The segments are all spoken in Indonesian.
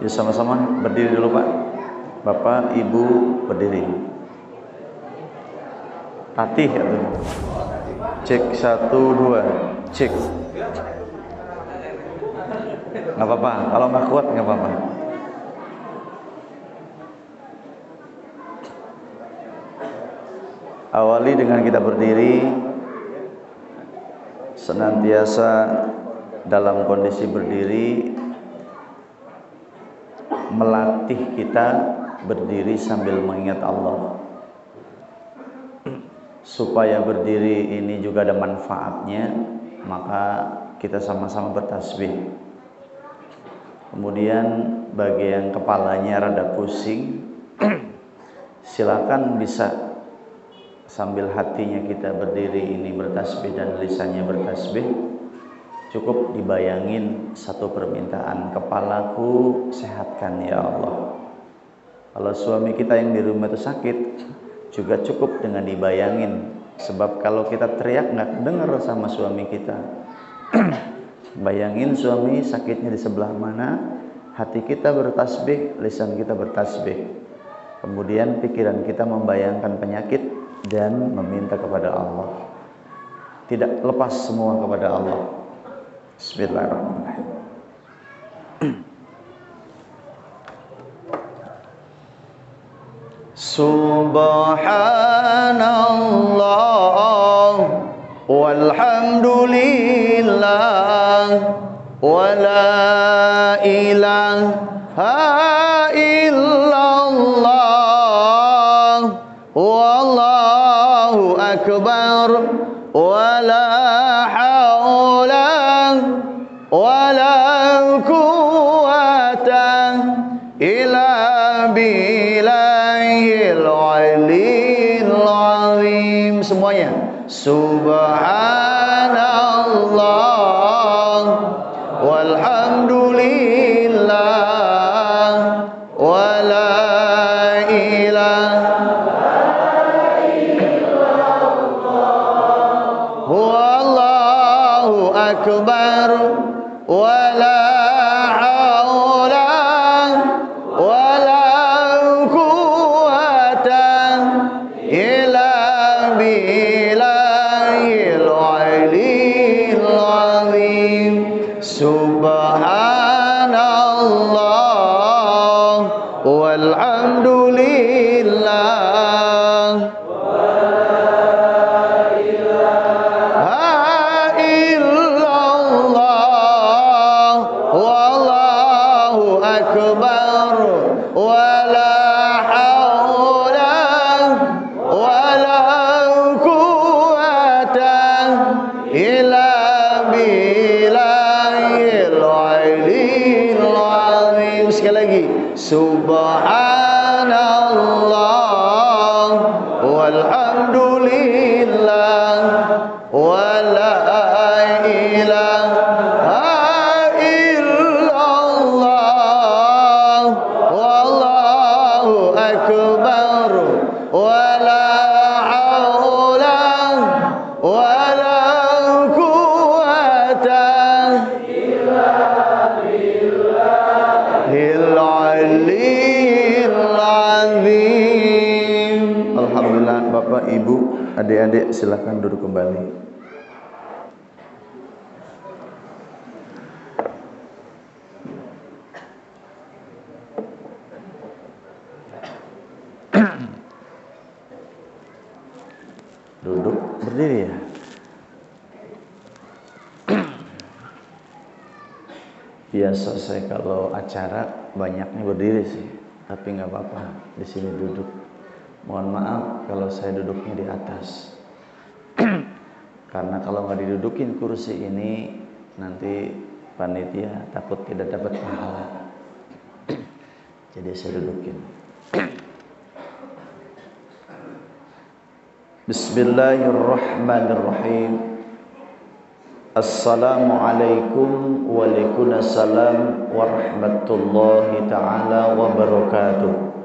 Sama-sama berdiri dulu Pak. Bapak, Ibu berdiri. Tatih atau cek 1, 2, cek. Nggak apa-apa, kalau nggak kuat nggak apa-apa. Awali dengan kita berdiri, senantiasa dalam kondisi berdiri, melatih kita berdiri sambil mengingat Allah. Supaya berdiri ini juga ada manfaatnya, maka kita sama-sama bertasbih. Kemudian bagi yang kepalanya rada pusing, silakan bisa sambil hatinya kita berdiri ini bertasbih dan lisannya bertasbih. Cukup dibayangin satu permintaan, kepalaku sehatkan ya Allah. Kalau suami kita yang di rumah itu sakit, juga cukup dengan dibayangin. Sebab kalau kita teriak nggak dengar sama suami kita. Bayangin suami sakitnya di sebelah mana, hati kita bertasbih, lisan kita bertasbih. Kemudian pikiran kita membayangkan penyakit dan meminta kepada Allah. Tidak lepas semua kepada Allah. Bismillahirrahmanirrahim. Subhanallah walhamdulillah wa la ilaha illallah wallahu akbar wa la hawla wa la quwwata illa billahil aliyil azim. Semuanya subhanallah walhamdulillah wa la ilaha illallah wallahu akbar wa la hawla wa la quwwata illa billahil aliyil azim. Subhanallah walhamdulillah wa la ilaha illallah wallahu akbar wa la hawla wa la quwwata illa billahil aliyil azim. Sekali lagi, subhanallah walhamdulillah wa la ilaha illallah wallahu akbar wa la hawla wa la quwwata billahil aliyil azim. Alhamdulillah, Bapak, Ibu, adik-adik silakan duduk kembali. Duduk, berdiri ya. Biasa saya kalau acara banyaknya berdiri sih, tapi nggak apa-apa, di sini duduk. Mohon maaf kalau saya duduknya di atas. Karena kalau nggak didudukin kursi ini, nanti panitia takut tidak dapat pahala. Jadi saya dudukin. Bismillahirrahmanirrahim. Assalamualaikum waalaikumsalam warahmatullahi ta'ala wabarakatuh.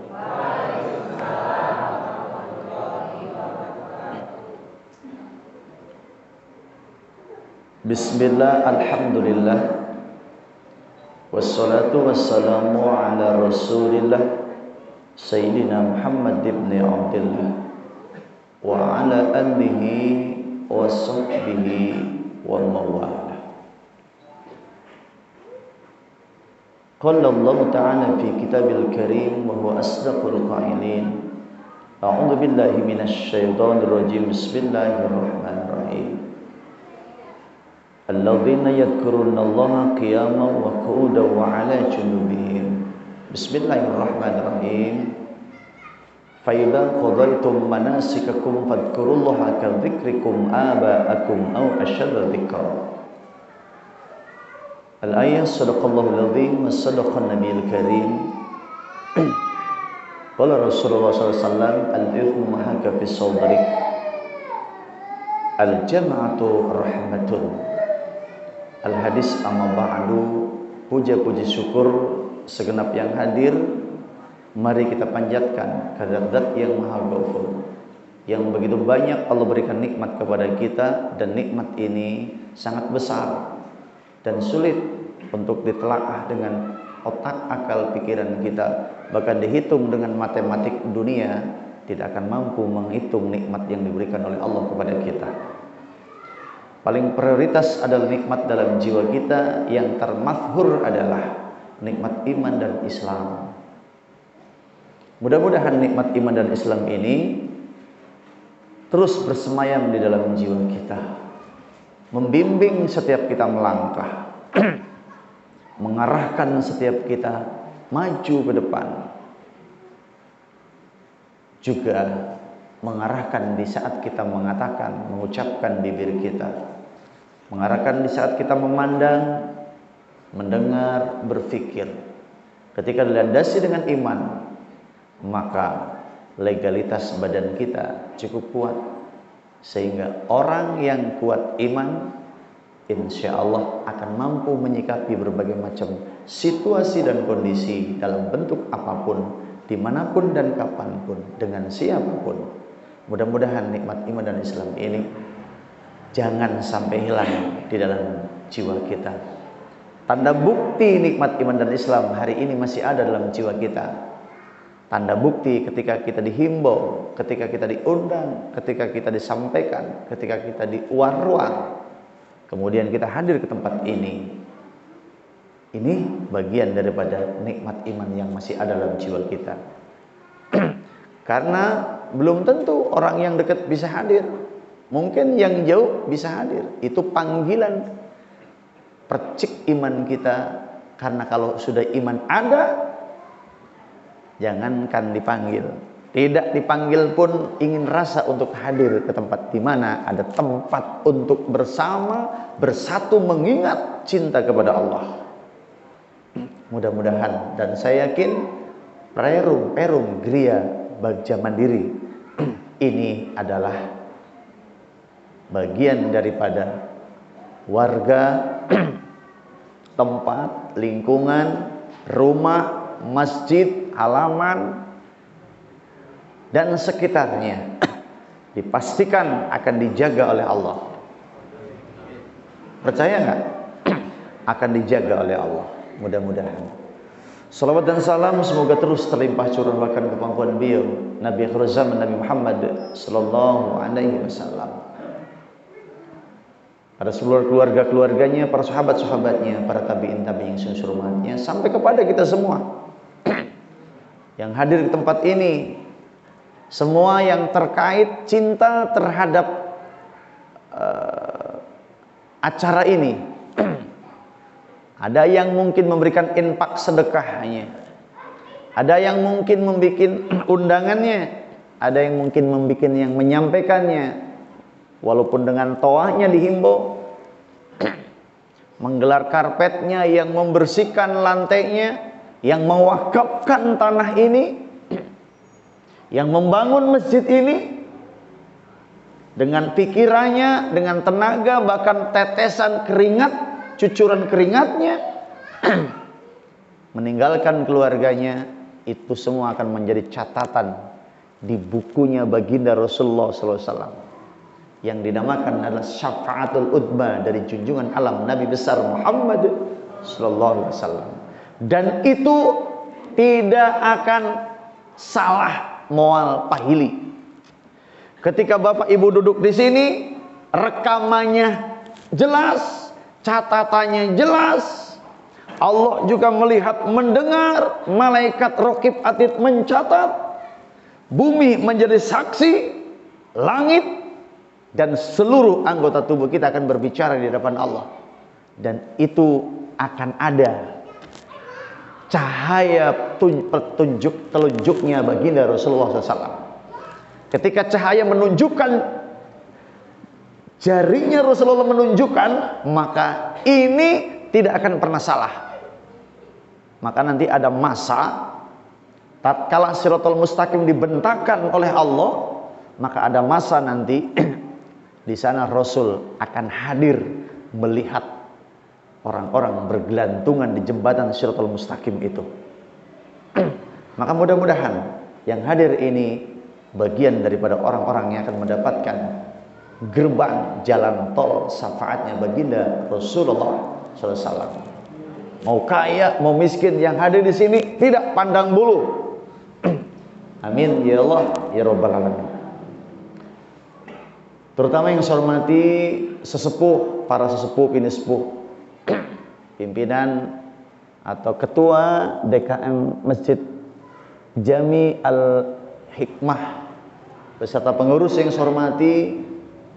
Bismillah, alhamdulillah, Wassalatu wassalamu ala Rasulillah Sayyidina Muhammad ibn Abdullah wa ala alihi wa sahbihi wa mawala. Qala Allah Ta'ala fi kitabil karim wa huwa asdaqul qailin. A'udzu billahi minasy syaithanir rajim. Bismillahirrahmanirrahim. Alladzina yadhkurunallaha qiyaman wa qu'udan wa 'ala junubihim. Bismillahirrahmanirrahim. Fa idza qadaytum manasikakum fadhkurullaha kadzikrikum aba'akum aw ashadda dzikra. Al-ayah sadaqallahul azim wa sadaqan nabiyil karim. Qala Rasulullah SAW, al-ithmu mahaka fi sadrik, al-jam'atu rahmatun. Al-hadis amma ba'du. Puja-puji syukur segenap yang hadir, mari kita panjatkan kehadirat Zat yang Maha Ghafur, yang begitu banyak Allah berikan nikmat kepada kita, dan nikmat ini sangat besar dan sulit untuk ditelaah dengan otak, akal, pikiran kita. Bahkan dihitung dengan matematik dunia tidak akan mampu menghitung nikmat yang diberikan oleh Allah kepada kita. Paling prioritas adalah nikmat dalam jiwa kita, yang termathhur adalah nikmat iman dan Islam. Mudah-mudahan nikmat iman dan Islam ini terus bersemayam di dalam jiwa kita, membimbing setiap kita melangkah, mengarahkan setiap kita maju ke depan, juga mengarahkan di saat kita mengatakan, mengucapkan bibir kita, mengarahkan di saat kita memandang, mendengar, berpikir. Ketika dilandasi dengan iman, maka legalitas badan kita cukup kuat, sehingga orang yang kuat iman insya Allah akan mampu menyikapi berbagai macam situasi dan kondisi dalam bentuk apapun, dimanapun dan kapanpun, dengan siapapun. Mudah-mudahan nikmat iman dan Islam ini jangan sampai hilang di dalam jiwa kita. Tanda bukti nikmat iman dan Islam hari ini masih ada dalam jiwa kita. Tanda bukti ketika kita dihimbau, ketika kita diundang, ketika kita disampaikan, ketika kita di ruang, kemudian kita hadir ke tempat ini. Ini bagian daripada nikmat iman yang masih ada dalam jiwa kita. Karena belum tentu orang yang dekat bisa hadir, mungkin yang jauh bisa hadir. Itu panggilan, percik iman kita. Karena kalau sudah iman ada, jangankan dipanggil, tidak dipanggil pun ingin rasa untuk hadir ke tempat di mana ada tempat untuk bersama, bersatu mengingat cinta kepada Allah. Mudah-mudahan, dan saya yakin Perum Gria Bagja Mandiri ini adalah bagian daripada warga, tempat, lingkungan, rumah, masjid, halaman, dan sekitarnya dipastikan akan dijaga oleh Allah. Percaya nggak? Akan dijaga oleh Allah. Mudah-mudahan. Salawat dan salam semoga terus terlimpah curahkan ke pangkuan beliau Nabi akhir zaman, Nabi Muhammad sallallahu alaihi wasallam, pada seluruh keluarga-keluarganya, para sahabat-sahabatnya, para tabi'in sunnah umatnya, sampai kepada kita semua yang hadir di tempat ini, semua yang terkait cinta terhadap acara ini. Ada yang mungkin memberikan infak sedekahnya, ada yang mungkin membuat undangannya, ada yang mungkin membuat yang menyampaikannya, walaupun dengan toahnya dihimbau, menggelar karpetnya, yang membersihkan lantainya, yang mewakafkan tanah ini, yang membangun masjid ini dengan pikirannya, dengan tenaga, bahkan tetesan keringat, cucuran keringatnya, meninggalkan keluarganya, itu semua akan menjadi catatan di bukunya baginda Rasulullah SAW, yang dinamakan adalah syafaatul udma dari junjungan alam Nabi besar Muhammad sallallahu alaihi wasallam. Dan itu tidak akan salah mual pahili. Ketika Bapak Ibu duduk di sini, rekamannya jelas, catatannya jelas. Allah juga melihat, mendengar, malaikat Raqib Atid mencatat, bumi menjadi saksi, langit dan seluruh anggota tubuh kita akan berbicara di hadapan Allah. Dan itu akan ada cahaya telunjuknya baginda Rasulullah SAW. Ketika cahaya menunjukkan, jarinya Rasulullah menunjukkan, maka ini tidak akan pernah salah. Maka nanti ada masa tatkala Shiratal Mustaqim dibentangkan oleh Allah, maka ada masa nanti di sana Rasul akan hadir melihat orang-orang bergelantungan di jembatan Shiratal Mustaqim itu. Maka mudah-mudahan yang hadir ini bagian daripada orang-orang yang akan mendapatkan gerbang jalan tol syafaatnya baginda Rasulullah SAW. Mau kaya, mau miskin, yang hadir di sini tidak pandang bulu. Amin ya Allah ya Rabbal Alamin. Terutama yang saya hormati sesepuh, para sesepuh, pinisepuh, pimpinan atau ketua DKM Masjid Jami Al Hikmah, beserta pengurus yang saya hormati,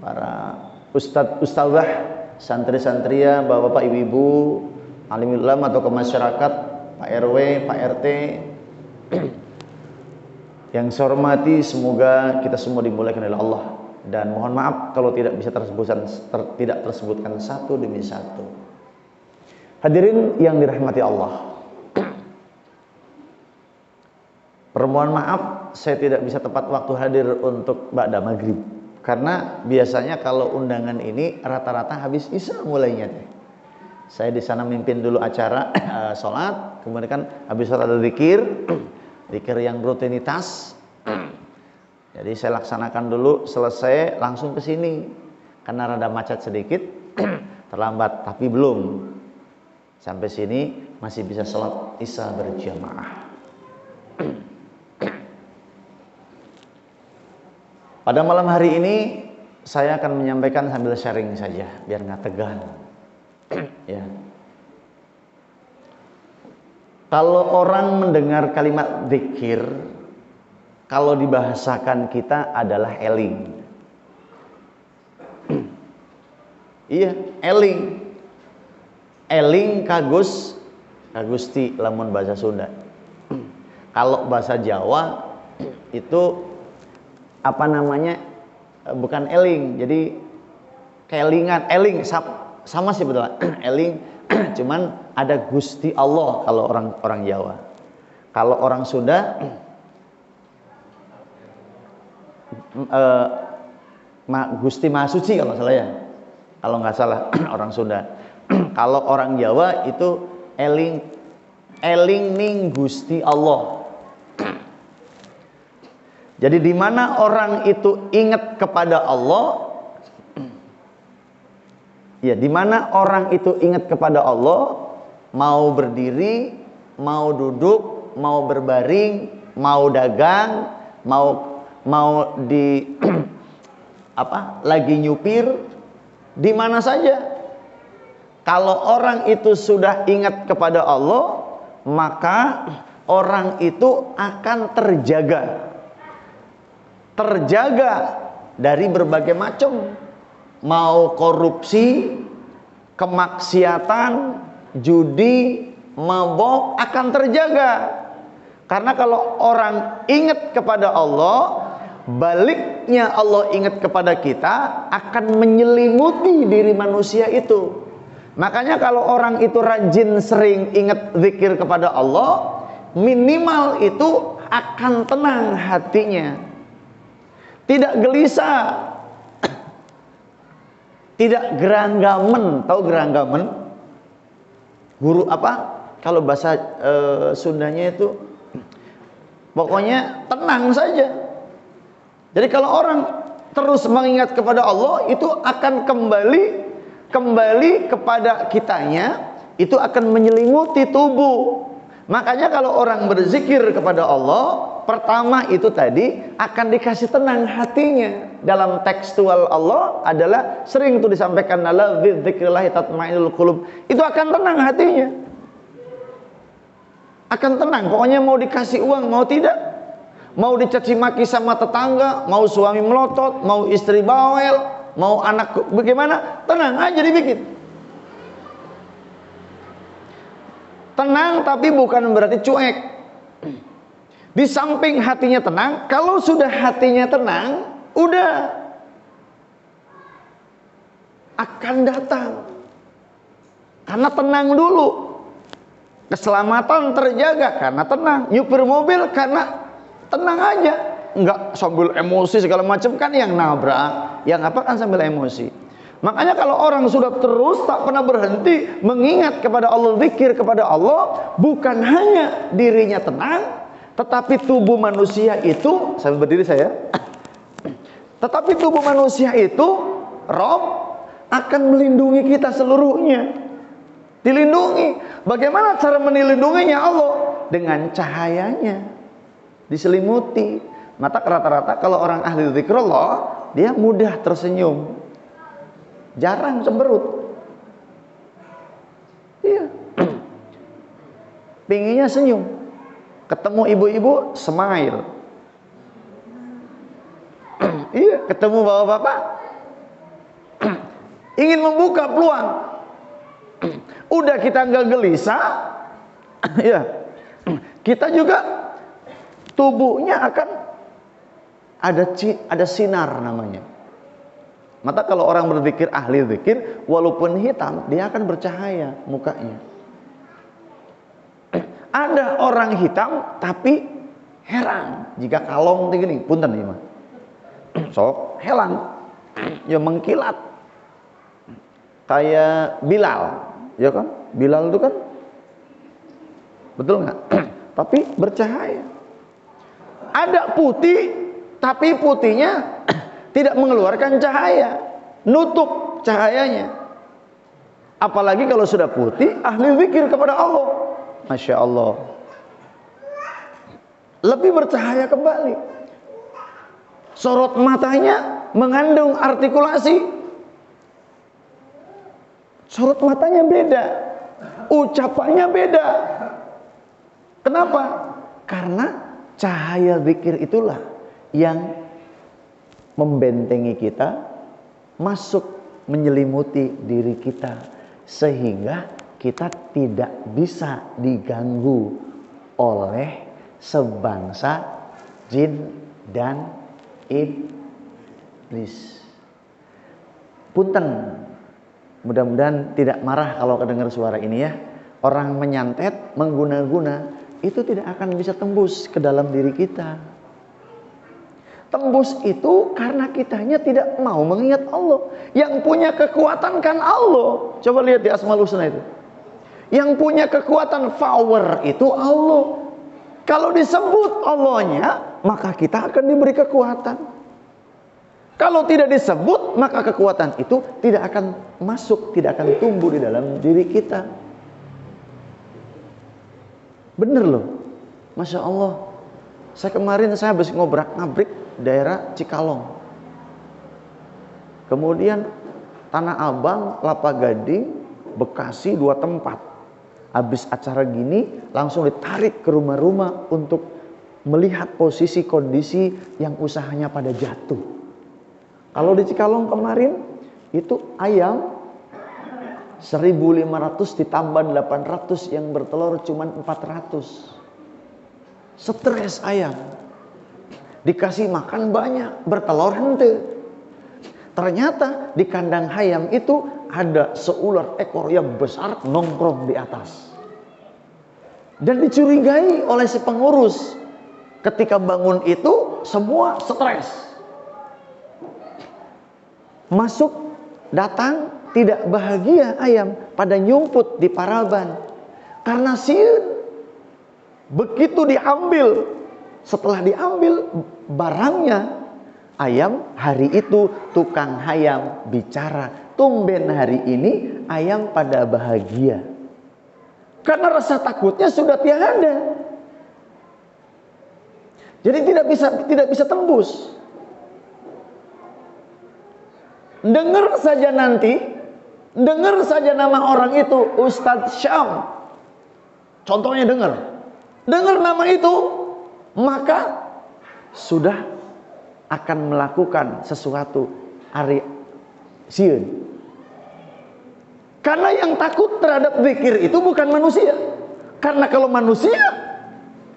para ustadz, ustadzah, santri-santria, bapak-bapak, ibu-ibu, alim ulama atau ke masyarakat, Pak RW, Pak RT, yang saya hormati, semoga kita semua dimuliakan oleh Allah. Dan mohon maaf kalau tidak bisa tidak tersebutkan satu demi satu. Hadirin yang dirahmati Allah, permohon maaf saya tidak bisa tepat waktu hadir untuk ba'da maghrib, karena biasanya kalau undangan ini rata-rata habis isya mulainya deh. Saya di sana mimpin dulu acara sholat, kemudian kan habis sholat ada zikir yang rutinitas. Jadi saya laksanakan dulu, selesai langsung ke sini. Karena rada macet sedikit, terlambat, tapi belum. Sampai sini masih bisa sholat isya berjamaah. Pada malam hari ini saya akan menyampaikan sambil sharing saja, biar nggak tegang. Ya. Kalau orang mendengar kalimat zikir, kalau dibahasakan kita adalah eling. Iya, eling. Eling kagusti lamun bahasa Sunda. Kalau bahasa Jawa itu apa namanya, bukan eling, jadi kelingan, eling sama sih betul. Eling cuman ada Gusti Allah kalau orang Jawa. Kalau orang Sunda Gusti Maha Suci kalau salah ya, kalau nggak salah orang Sunda. Kalau orang Jawa itu eling ning Gusti Allah. Jadi di mana orang itu ingat kepada Allah, ya di mana orang itu ingat kepada Allah, mau berdiri, mau duduk, mau berbaring, mau dagang, mau di lagi nyupir, di mana saja. Kalau orang itu sudah ingat kepada Allah, maka orang itu akan terjaga dari berbagai macam, mau korupsi, kemaksiatan, judi, mabok akan terjaga. Karena kalau orang ingat kepada Allah, baliknya Allah ingat kepada kita, akan menyelimuti diri manusia itu. Makanya kalau orang itu rajin sering ingat zikir kepada Allah, minimal itu akan tenang hatinya. Tidak gelisah, tidak geranggamen. Tahu geranggamen? Guru apa? Kalau bahasa Sundanya itu pokoknya tenang saja. Jadi kalau orang terus mengingat kepada Allah, itu akan kembali kepada kitanya, itu akan menyelimuti tubuh. Makanya kalau orang berzikir kepada Allah, pertama itu tadi akan dikasih tenang hatinya. Dalam tekstual Allah adalah sering itu disampaikan, ala bidzikrillah tatma'innul qulub. Itu akan tenang hatinya. Akan tenang, pokoknya mau dikasih uang mau tidak, mau dicaci maki sama tetangga, mau suami melotot, mau istri bawel, mau anak bagaimana, tenang aja dibikin. Tenang tapi bukan berarti cuek. Di samping hatinya tenang, kalau sudah hatinya tenang, udah akan datang. Karena tenang dulu. Keselamatan terjaga karena tenang. Nyupir mobil karena tenang aja. Enggak sambil emosi segala macam, kan yang nabrak, yang apa kan sambil emosi. Makanya kalau orang sudah terus tak pernah berhenti mengingat kepada Allah, zikir kepada Allah, bukan hanya dirinya tenang, tetapi tubuh manusia itu, sambil berdiri saya, tetapi tubuh manusia itu, Rob akan melindungi kita seluruhnya. Dilindungi. Bagaimana cara melindunginya Allah? Dengan cahayanya. Diselimuti. Maka rata-rata kalau orang ahli zikrullah, dia mudah tersenyum. Jarang cemberut. Iya. Pinginnya senyum. Ketemu ibu-ibu smile. Iya, ketemu bapak-bapak ingin membuka peluang. Udah kita nggak gelisah, ya. Kita juga tubuhnya akan ada sinar namanya. Maka kalau orang berzikir, ahli zikir, walaupun hitam, dia akan bercahaya mukanya. Ada orang hitam tapi heran jika kalong begini, punten ya mah. Sok helang, ya mengkilat. Kayak Bilal, ya kan? Bilal itu kan, betul nggak? Tapi bercahaya. Ada putih, tapi putihnya tidak mengeluarkan cahaya, nutup cahayanya. Apalagi kalau sudah putih, ahli zikir kepada Allah, Masya Allah, lebih bercahaya kembali. Sorot matanya mengandung artikulasi. Sorot matanya beda, ucapannya beda. Kenapa? Karena cahaya zikir itulah yang membentengi kita, masuk menyelimuti diri kita, sehingga kita tidak bisa diganggu oleh sebangsa jin dan iblis. Punten, mudah-mudahan tidak marah kalau kedengar suara ini ya. Orang menyantet, mengguna-guna, itu tidak akan bisa tembus ke dalam diri kita. Tembus itu karena kitanya tidak mau mengingat Allah. Yang punya kekuatan kan Allah. Coba lihat di Asmaul Husna itu. Yang punya kekuatan power itu Allah. Kalau disebut Allahnya, maka kita akan diberi kekuatan. Kalau tidak disebut, maka kekuatan itu tidak akan masuk, tidak akan tumbuh di dalam diri kita. Bener loh, Masya Allah. Kemarin saya habis ngobrak-ngabrik daerah Cikalong. Kemudian Tanah Abang, Kelapa Gading, Bekasi, 2 tempat. Habis acara gini langsung ditarik ke rumah-rumah untuk melihat posisi kondisi yang usahanya pada jatuh. Kalau di Cikalong kemarin itu ayam 1.500 ditambah 800 yang bertelur cuma 400. Stres ayam. Dikasih makan banyak, bertelur hente. Ternyata di kandang ayam itu ada seular ekor yang besar nongkrong di atas. Dan dicurigai oleh si pengurus. Ketika bangun itu semua stres. Masuk, datang, tidak bahagia ayam, pada nyumput di paraban. Karena siun. Begitu diambil, setelah diambil barangnya, ayam hari itu tukang ayam bicara. Tumben hari ini ayam pada bahagia. Karena rasa takutnya sudah tiada. Jadi tidak bisa tembus. Dengar saja nanti, dengar saja nama orang itu Ustadz Syam. Contohnya dengar nama itu, maka sudah akan melakukan sesuatu ari sieun. Karena yang takut terhadap zikir itu bukan manusia. Karena kalau manusia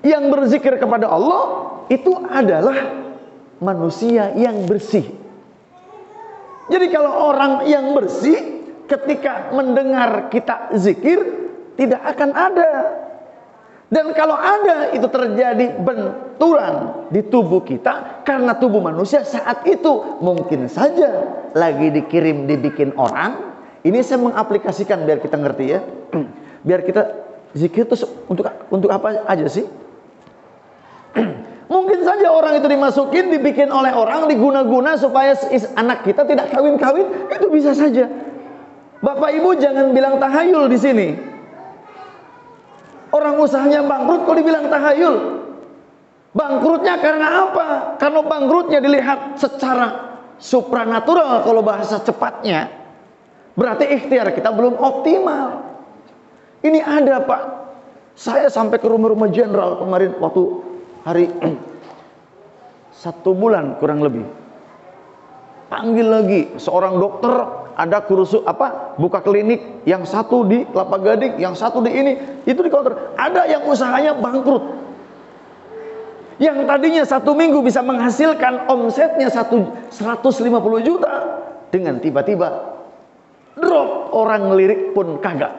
yang berzikir kepada Allah, itu adalah manusia yang bersih. Jadi kalau orang yang bersih ketika mendengar kita zikir, tidak akan ada. Dan kalau ada, itu terjadi benturan di tubuh kita. Karena tubuh manusia saat itu mungkin saja lagi dibikin orang. Ini saya mengaplikasikan biar kita ngerti ya. Biar kita zikir itu untuk apa aja sih? Mungkin saja orang itu dibikin oleh orang, diguna-guna supaya anak kita tidak kawin-kawin, itu bisa saja. Bapak Ibu jangan bilang tahayul di sini. Orang usahanya bangkrut kok dibilang tahayul? Bangkrutnya karena apa? Karena bangkrutnya dilihat secara supranatural kalau bahasa cepatnya. Berarti ikhtiar kita belum optimal. Ini ada Pak. Saya sampai ke rumah-rumah jenderal kemarin waktu hari 1 bulan kurang lebih. Panggil lagi seorang dokter, ada kursus buka klinik, yang satu di Kelapa Gading, yang satu di ini, itu di counter. Ada yang usahanya bangkrut. Yang tadinya 1 minggu bisa menghasilkan omsetnya 150 juta, dengan tiba-tiba drop, orang ngelirik pun kagak.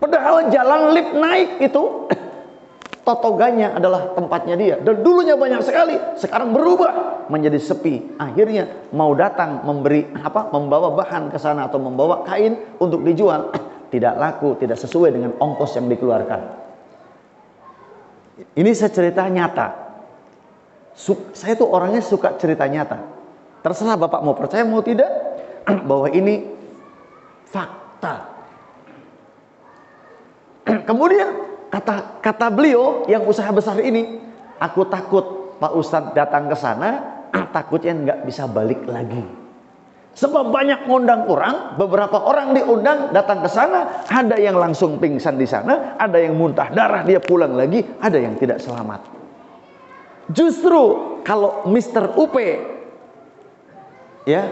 Padahal jalan lift naik itu Totoganya adalah tempatnya dia. Dan dulunya banyak sekali, sekarang berubah menjadi sepi. Akhirnya mau datang membawa bahan ke sana atau membawa kain untuk dijual, tidak laku, tidak sesuai dengan ongkos yang dikeluarkan. Ini saya cerita nyata. Saya tuh orangnya suka cerita nyata. Terserah Bapak mau percaya mau tidak, bahwa ini fakta. Kemudian kata beliau yang usaha besar ini, aku takut Pak Ustadz datang ke sana, takutnya nggak bisa balik lagi. Sebab banyak ngundang orang, beberapa orang diundang datang ke sana, ada yang langsung pingsan di sana, ada yang muntah darah dia pulang lagi, ada yang tidak selamat. Justru kalau Mr. UP, ya,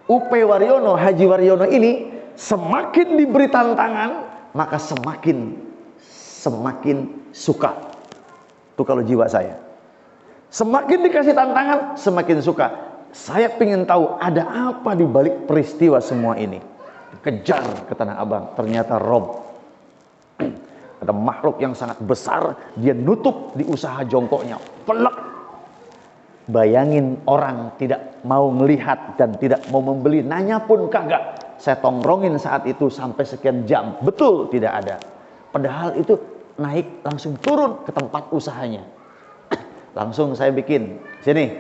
UP Waryono, Haji Waryono ini semakin diberi tantangan, maka semakin suka. Itu kalau jiwa saya. Semakin dikasih tantangan, semakin suka. Saya ingin tahu ada apa di balik peristiwa semua ini. Kejar ke Tanah Abang, ternyata Rob. Ada makhluk yang sangat besar, dia nutup di usaha jongkoknya. Pelek. Bayangin orang tidak mau melihat dan tidak mau membeli, nanya pun kagak. Saya tongrongin saat itu sampai sekian jam, betul tidak ada. Padahal itu naik langsung turun ke tempat usahanya. Langsung saya bikin, sini,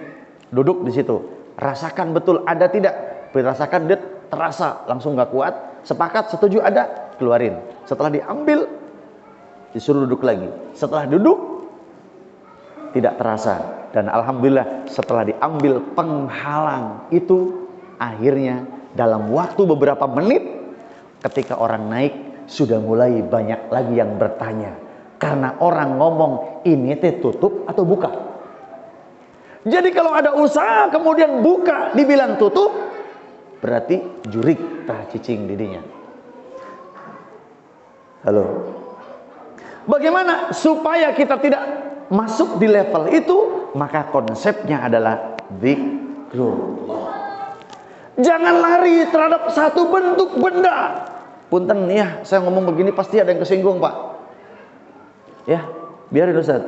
duduk di situ, rasakan betul ada tidak. Berasakan dia terasa, langsung nggak kuat. Sepakat, setuju ada, keluarin. Setelah diambil, disuruh duduk lagi. Setelah duduk, tidak terasa. Dan alhamdulillah setelah diambil penghalang itu, akhirnya dalam waktu beberapa menit ketika orang naik, sudah mulai banyak lagi yang bertanya. Karena orang ngomong, ini teh tutup atau buka? Jadi kalau ada usaha kemudian buka dibilang tutup, berarti jurik tah cicing didinya. Halo. Bagaimana supaya kita tidak masuk di level itu? Maka konsepnya adalah zikrullah. Jangan lari terhadap satu bentuk benda. Punten ya, saya ngomong begini pasti ada yang kesinggung Pak. Ya, biarin Ustaz.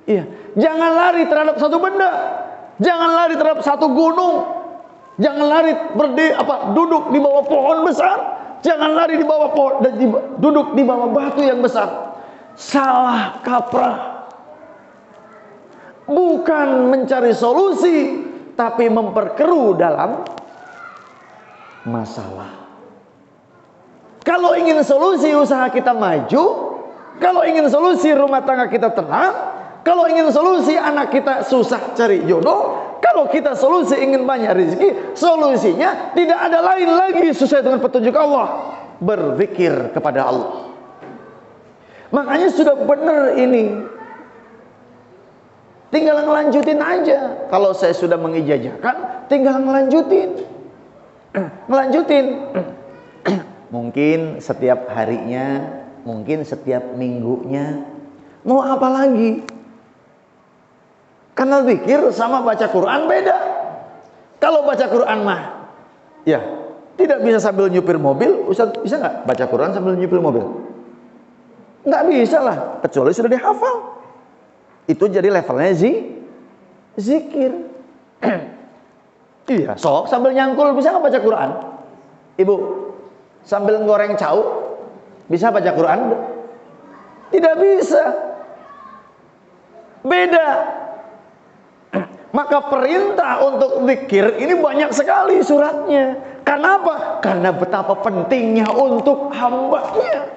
Iya, jangan lari terhadap satu benda. Jangan lari terhadap satu gunung. Jangan lari duduk di bawah pohon besar. Jangan lari di bawah pohon dan duduk di bawah batu yang besar. Salah kaprah. Bukan mencari solusi, tapi memperkeruh dalam masalah. Kalau ingin solusi usaha kita maju, kalau ingin solusi rumah tangga kita tenang, kalau ingin solusi anak kita susah cari jodoh, kalau kita solusi ingin banyak rezeki, solusinya tidak ada lain lagi sesuai dengan petunjuk Allah, berzikir kepada Allah. Makanya sudah benar ini, tinggal ngelanjutin aja. Kalau saya sudah mengijazahkan, tinggal ngelanjutin. Mungkin setiap harinya, mungkin setiap minggunya, mau apa lagi? Karena zikir sama baca Quran beda. Kalau baca Quran mah, ya tidak bisa sambil nyupir mobil. Ustaz, bisa nggak baca Quran sambil nyupir mobil? Nggak bisa lah, kecuali sudah dihafal. Itu jadi levelnya zikir. Iya, sok sambil nyangkul bisa nggak baca Quran? Ibu, sambil goreng cau bisa baca Quran? Tidak bisa. Beda. Maka perintah untuk zikir ini banyak sekali suratnya. Karena apa? Karena betapa pentingnya untuk hambanya.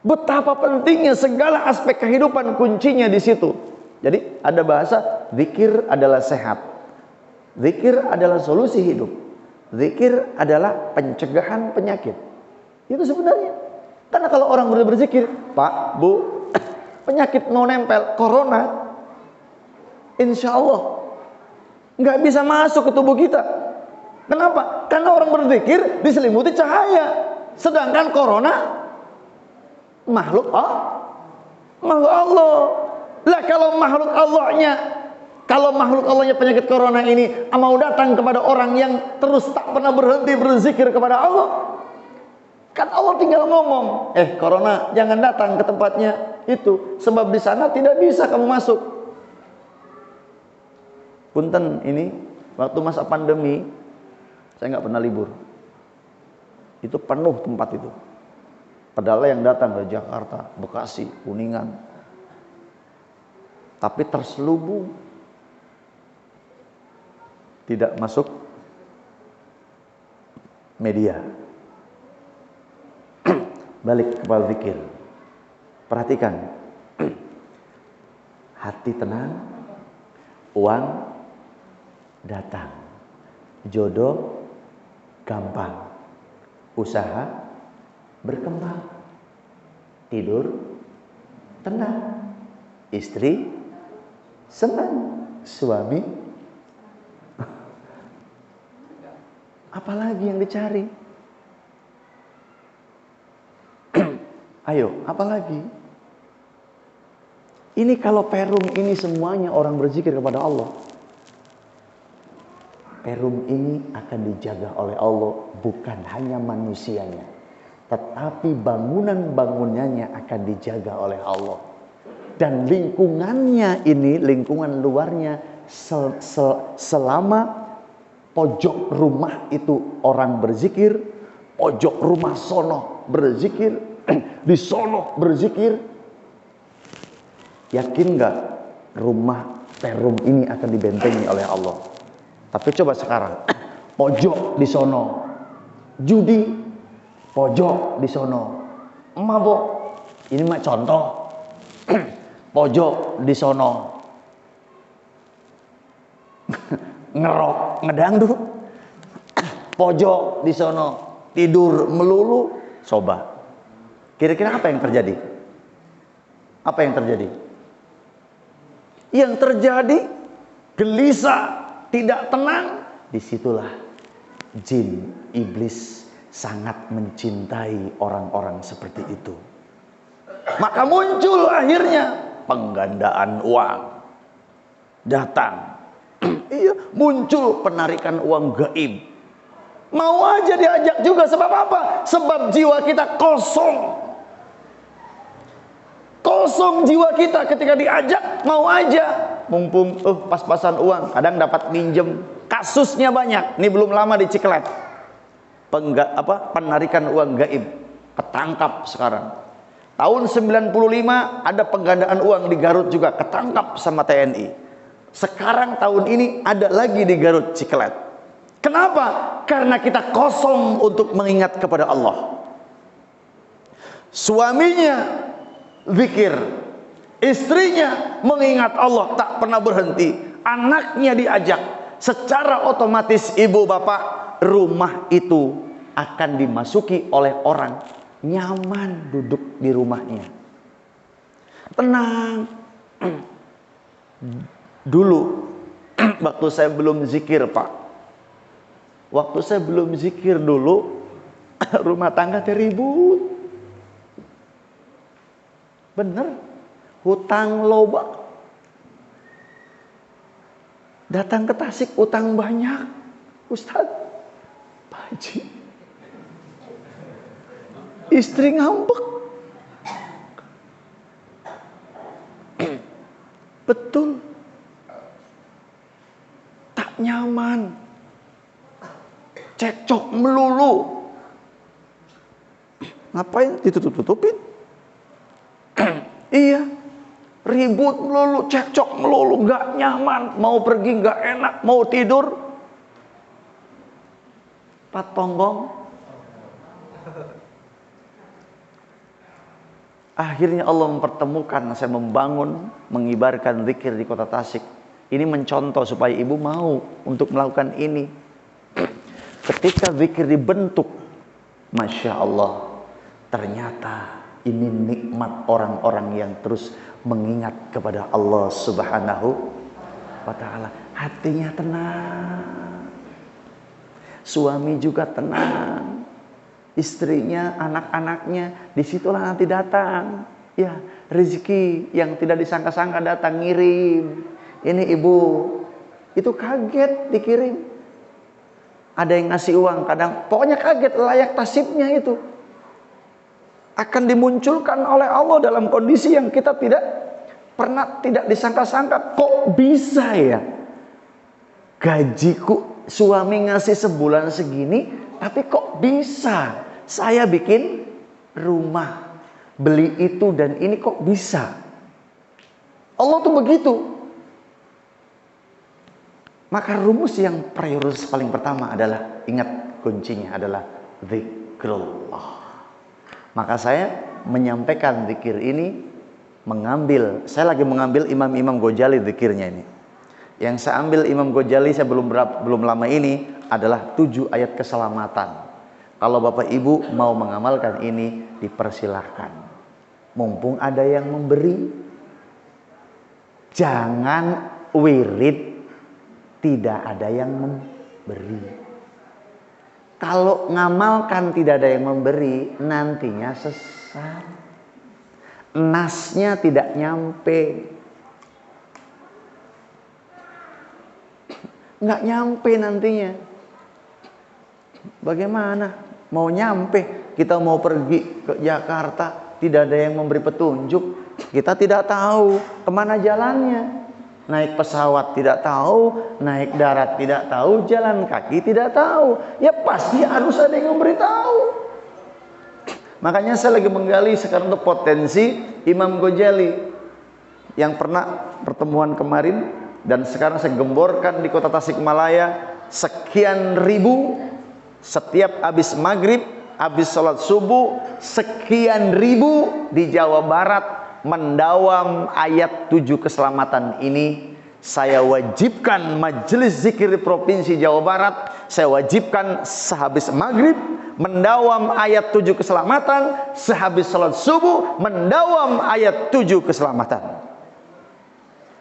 Betapa pentingnya segala aspek kehidupan, kuncinya di situ. Jadi ada bahasa zikir adalah sehat. Zikir adalah solusi hidup. Zikir adalah pencegahan penyakit. Itu sebenarnya. Karena kalau orang berzikir, Pak, Bu, penyakit mau nempel, corona, insya Allah nggak bisa masuk ke tubuh kita. Kenapa? Karena orang berzikir diselimuti cahaya. Sedangkan corona makhluk Allah. Lah kalau makhluk Allahnya penyakit corona ini mau datang kepada orang yang terus tak pernah berhenti berzikir kepada Allah, kan Allah tinggal ngomong, corona jangan datang ke tempatnya itu, sebab di sana tidak bisa kamu masuk. Punten, ini waktu masa pandemi saya nggak pernah libur. Itu penuh tempat itu. Padahal yang datang dari Jakarta, Bekasi, Kuningan, tapi terselubung, tidak masuk media. Balik kepada zikir. Perhatikan, hati tenang, uang datang, jodoh gampang, usaha berkembang, tidur tenang, istri senang, suami apalagi yang dicari? Ayo, apalagi? Ini kalau perum ini semuanya orang berzikir kepada Allah, perum ini akan dijaga oleh Allah, bukan hanya manusianya, tetapi bangunan-bangunannya akan dijaga oleh Allah. Dan lingkungannya ini, lingkungan luarnya, selama pojok rumah itu orang berzikir, pojok rumah sono berzikir, di sono berzikir, yakin nggak rumah perum ini akan dibentengi oleh Allah? Tapi coba sekarang, pojok di sono judi, pojok di sono mabok, ini mah contoh. Pojok di sono ngerok, ngedangdut, pojok di sono tidur melulu. Coba, kira-kira apa yang terjadi? Apa yang terjadi? Yang terjadi gelisah, tidak tenang. Disitulah jin, iblis sangat mencintai orang-orang seperti itu. Maka muncul akhirnya penggandaan uang datang. Iya, muncul penarikan uang gaib. Mau aja diajak juga, sebab apa? Sebab jiwa kita kosong. Kosong jiwa kita ketika diajak, mau aja. Mumpung pas-pasan uang, kadang dapat minjem. Kasusnya banyak. Ini belum lama di Ciklet. Penarikan uang gaib ketangkap sekarang. Tahun 95 ada penggandaan uang di Garut juga, ketangkap sama TNI. Sekarang tahun ini ada lagi di Garut, Ciklet. Kenapa? Karena kita kosong untuk mengingat kepada Allah. Suaminya zikir, istrinya mengingat Allah tak pernah berhenti, anaknya diajak, secara otomatis ibu bapak, rumah itu akan dimasuki oleh orang nyaman duduk di rumahnya, tenang. Dulu waktu saya belum zikir, Pak, waktu saya belum zikir dulu, rumah tangga ribut, bener, hutang loba. Datang ke Tasik utang banyak, Ustaz, Pak Haji, istri ngambek. Betul, tak nyaman, cekcok melulu. Ngapain ditutup-tutupin? Iya, ribut melulu, cekcok melulu, nggak nyaman, mau pergi nggak enak, mau tidur patonggong. Akhirnya Allah mempertemukan, saya membangun, mengibarkan zikir di kota Tasik. Ini mencontoh supaya ibu mau untuk melakukan ini. Ketika zikir dibentuk, Masya Allah, ternyata ini nikmat orang-orang yang terus mengingat kepada Allah Subhanahu wa Ta'ala. Hatinya tenang, suami juga tenang, istrinya, anak-anaknya, disitulah nanti datang, ya, rezeki yang tidak disangka-sangka datang, ngirim. Ini ibu, itu kaget dikirim. Ada yang ngasih uang, kadang pokoknya kaget, layak tasibnya itu akan dimunculkan oleh Allah dalam kondisi yang kita tidak pernah, tidak disangka-sangka. Kok bisa ya gajiku suami ngasih sebulan segini, tapi kok bisa saya bikin rumah, beli itu dan ini, kok bisa? Allah tuh begitu. Maka rumus yang prioritas paling pertama adalah, ingat, kuncinya adalah zikrullah. Maka saya menyampaikan zikir ini, saya lagi mengambil Imam Ghazali zikirnya ini. Yang saya ambil Imam Ghazali saya belum lama ini adalah 7 ayat keselamatan. Kalau Bapak Ibu mau mengamalkan ini, dipersilahkan. Mumpung ada yang memberi, jangan wirid tidak ada yang memberi. Kalau ngamalkan tidak ada yang memberi, nantinya sesat. Nasnya tidak nyampe. Nggak nyampe nantinya. Bagaimana mau nyampe? Kita mau pergi ke Jakarta, tidak ada yang memberi petunjuk, kita tidak tahu kemana jalannya. Naik pesawat tidak tahu, naik darat tidak tahu, jalan kaki tidak tahu. Ya pasti harus ada yang memberitahu. Makanya saya lagi menggali sekarang untuk potensi Imam Ghazali yang pernah pertemuan kemarin, dan sekarang saya gemborkan di kota Tasikmalaya, sekian ribu setiap habis maghrib, habis sholat subuh, sekian ribu di Jawa Barat mendawam ayat 7 keselamatan ini. Saya wajibkan majelis zikir di Provinsi Jawa Barat, saya wajibkan sehabis maghrib mendawam ayat 7 keselamatan, sehabis sholat subuh mendawam ayat 7 keselamatan.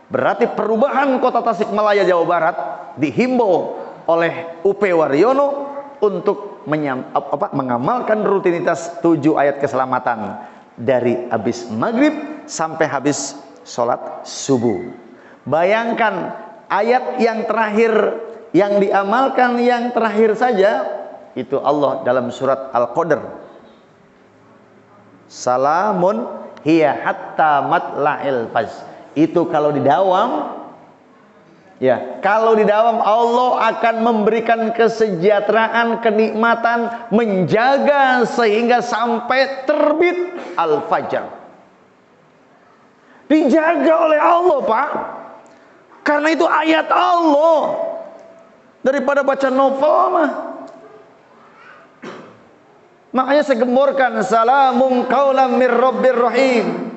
Berarti perubahan kota Tasikmalaya Jawa Barat dihimbau oleh UP Waryono untuk mengamalkan rutinitas 7 ayat keselamatan dari habis maghrib sampai habis sholat subuh. Bayangkan ayat yang terakhir yang diamalkan, yang terakhir saja itu Allah dalam surat Al-Qadr, salamun hiya hatta matla'il fajr. Itu kalau didawam, ya, kalau didawam Allah akan memberikan kesejahteraan, kenikmatan, menjaga sehingga sampai terbit al-fajr. Dijaga oleh Allah, Pak. Karena itu ayat Allah. daripada baca novel mah. Makanya saya gemborkan salamun qaulam mir rabbir rahim.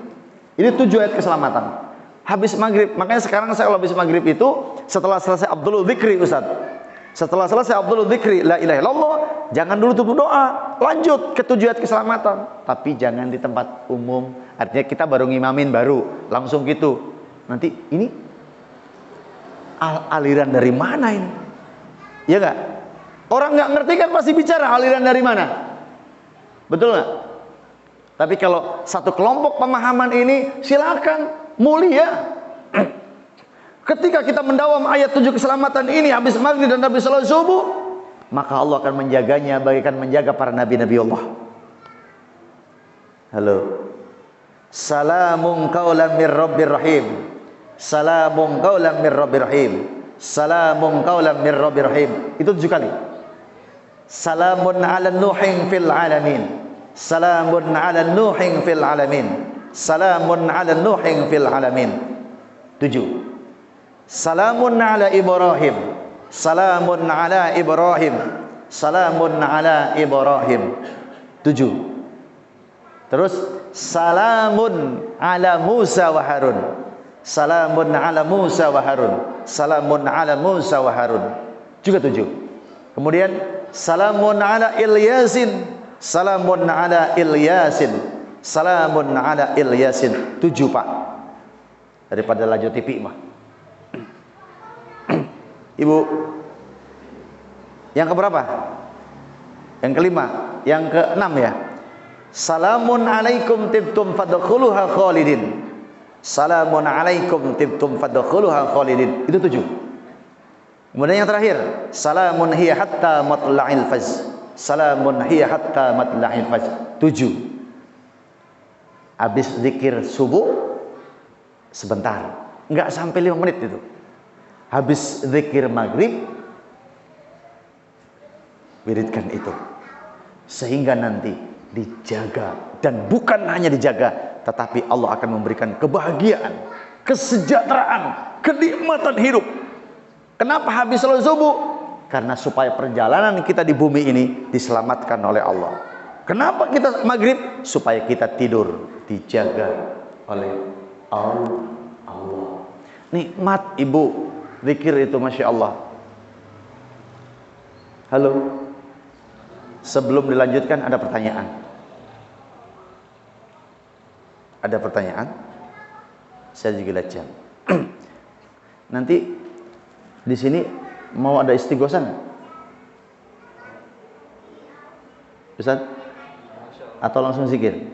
Ini 7 ayat keselamatan. Habis maghrib, makanya sekarang saya kalau habis maghrib itu setelah selesai Abdul Dzikri, Ustaz. Setelah selesai Abdul Dzikri la ilaha illallah, jangan dulu tutup doa, lanjut ke 7 ayat keselamatan. Tapi jangan di tempat umum. Artinya kita baru ngimamin baru langsung gitu. Nanti ini aliran dari mana ini? Ya enggak? Orang nggak ngerti kan pasti bicara aliran dari mana? Betul nggak? Tapi kalau satu kelompok pemahaman ini silakan, mulia. Ketika kita mendawam ayat 7 keselamatan ini habis maghrib dan habis salat subuh, maka Allah akan menjaganya bagaikan menjaga para nabi-nabi Allah. Halo. Salamun qaulan mir rabbir rahim. Salamun qaulan mir rabbir rahim. Salamun qaulan mir rabbir rahim. Itu 7 kali. Salamun ala nuhin fil alamin. Salamun ala nuhin fil alamin. Salamun ala nuhin fil alamin. 7. Salamun ala Ibrahim. Salamun ala Ibrahim. Salamun ala Ibrahim. 7. Terus salamun ala Musa wa Harun. Salamun ala Musa wa Harun. Salamun ala Musa wa Harun. Juga 7. Kemudian salamun ala Ilyasin. Salamun ala Ilyasin. Salamun ala Ilyasin. 7 Pak. Daripada laju TV mah. Ibu, yang keberapa? Yang kelima, yang keenam ya. Salamun alaikum tibtum fadkhuluha khalidin. Salamun alaikum tibtum fadkhuluha khalidin. Itu 7. Kemudian yang terakhir, salamun hiya hatta matla'il fajr. Salamun hiya hatta matla'il fajr. 7. Habis zikir subuh sebentar, enggak sampai 5 menit itu. Habis zikir maghrib wiridkan itu, sehingga nanti dijaga, dan bukan hanya dijaga, tetapi Allah akan memberikan kebahagiaan, kesejahteraan, kenikmatan hidup. Kenapa habis salat subuh? Karena supaya perjalanan kita di bumi ini diselamatkan oleh Allah. Kenapa kita maghrib? Supaya kita tidur dijaga oleh Allah. Nikmat ibu zikir itu, Masya Allah. Halo. Sebelum dilanjutkan ada pertanyaan. Ada pertanyaan? Saya juga lihat jam. Nanti di sini mau ada istighosah nggak? Ustaz? Atau langsung zikir?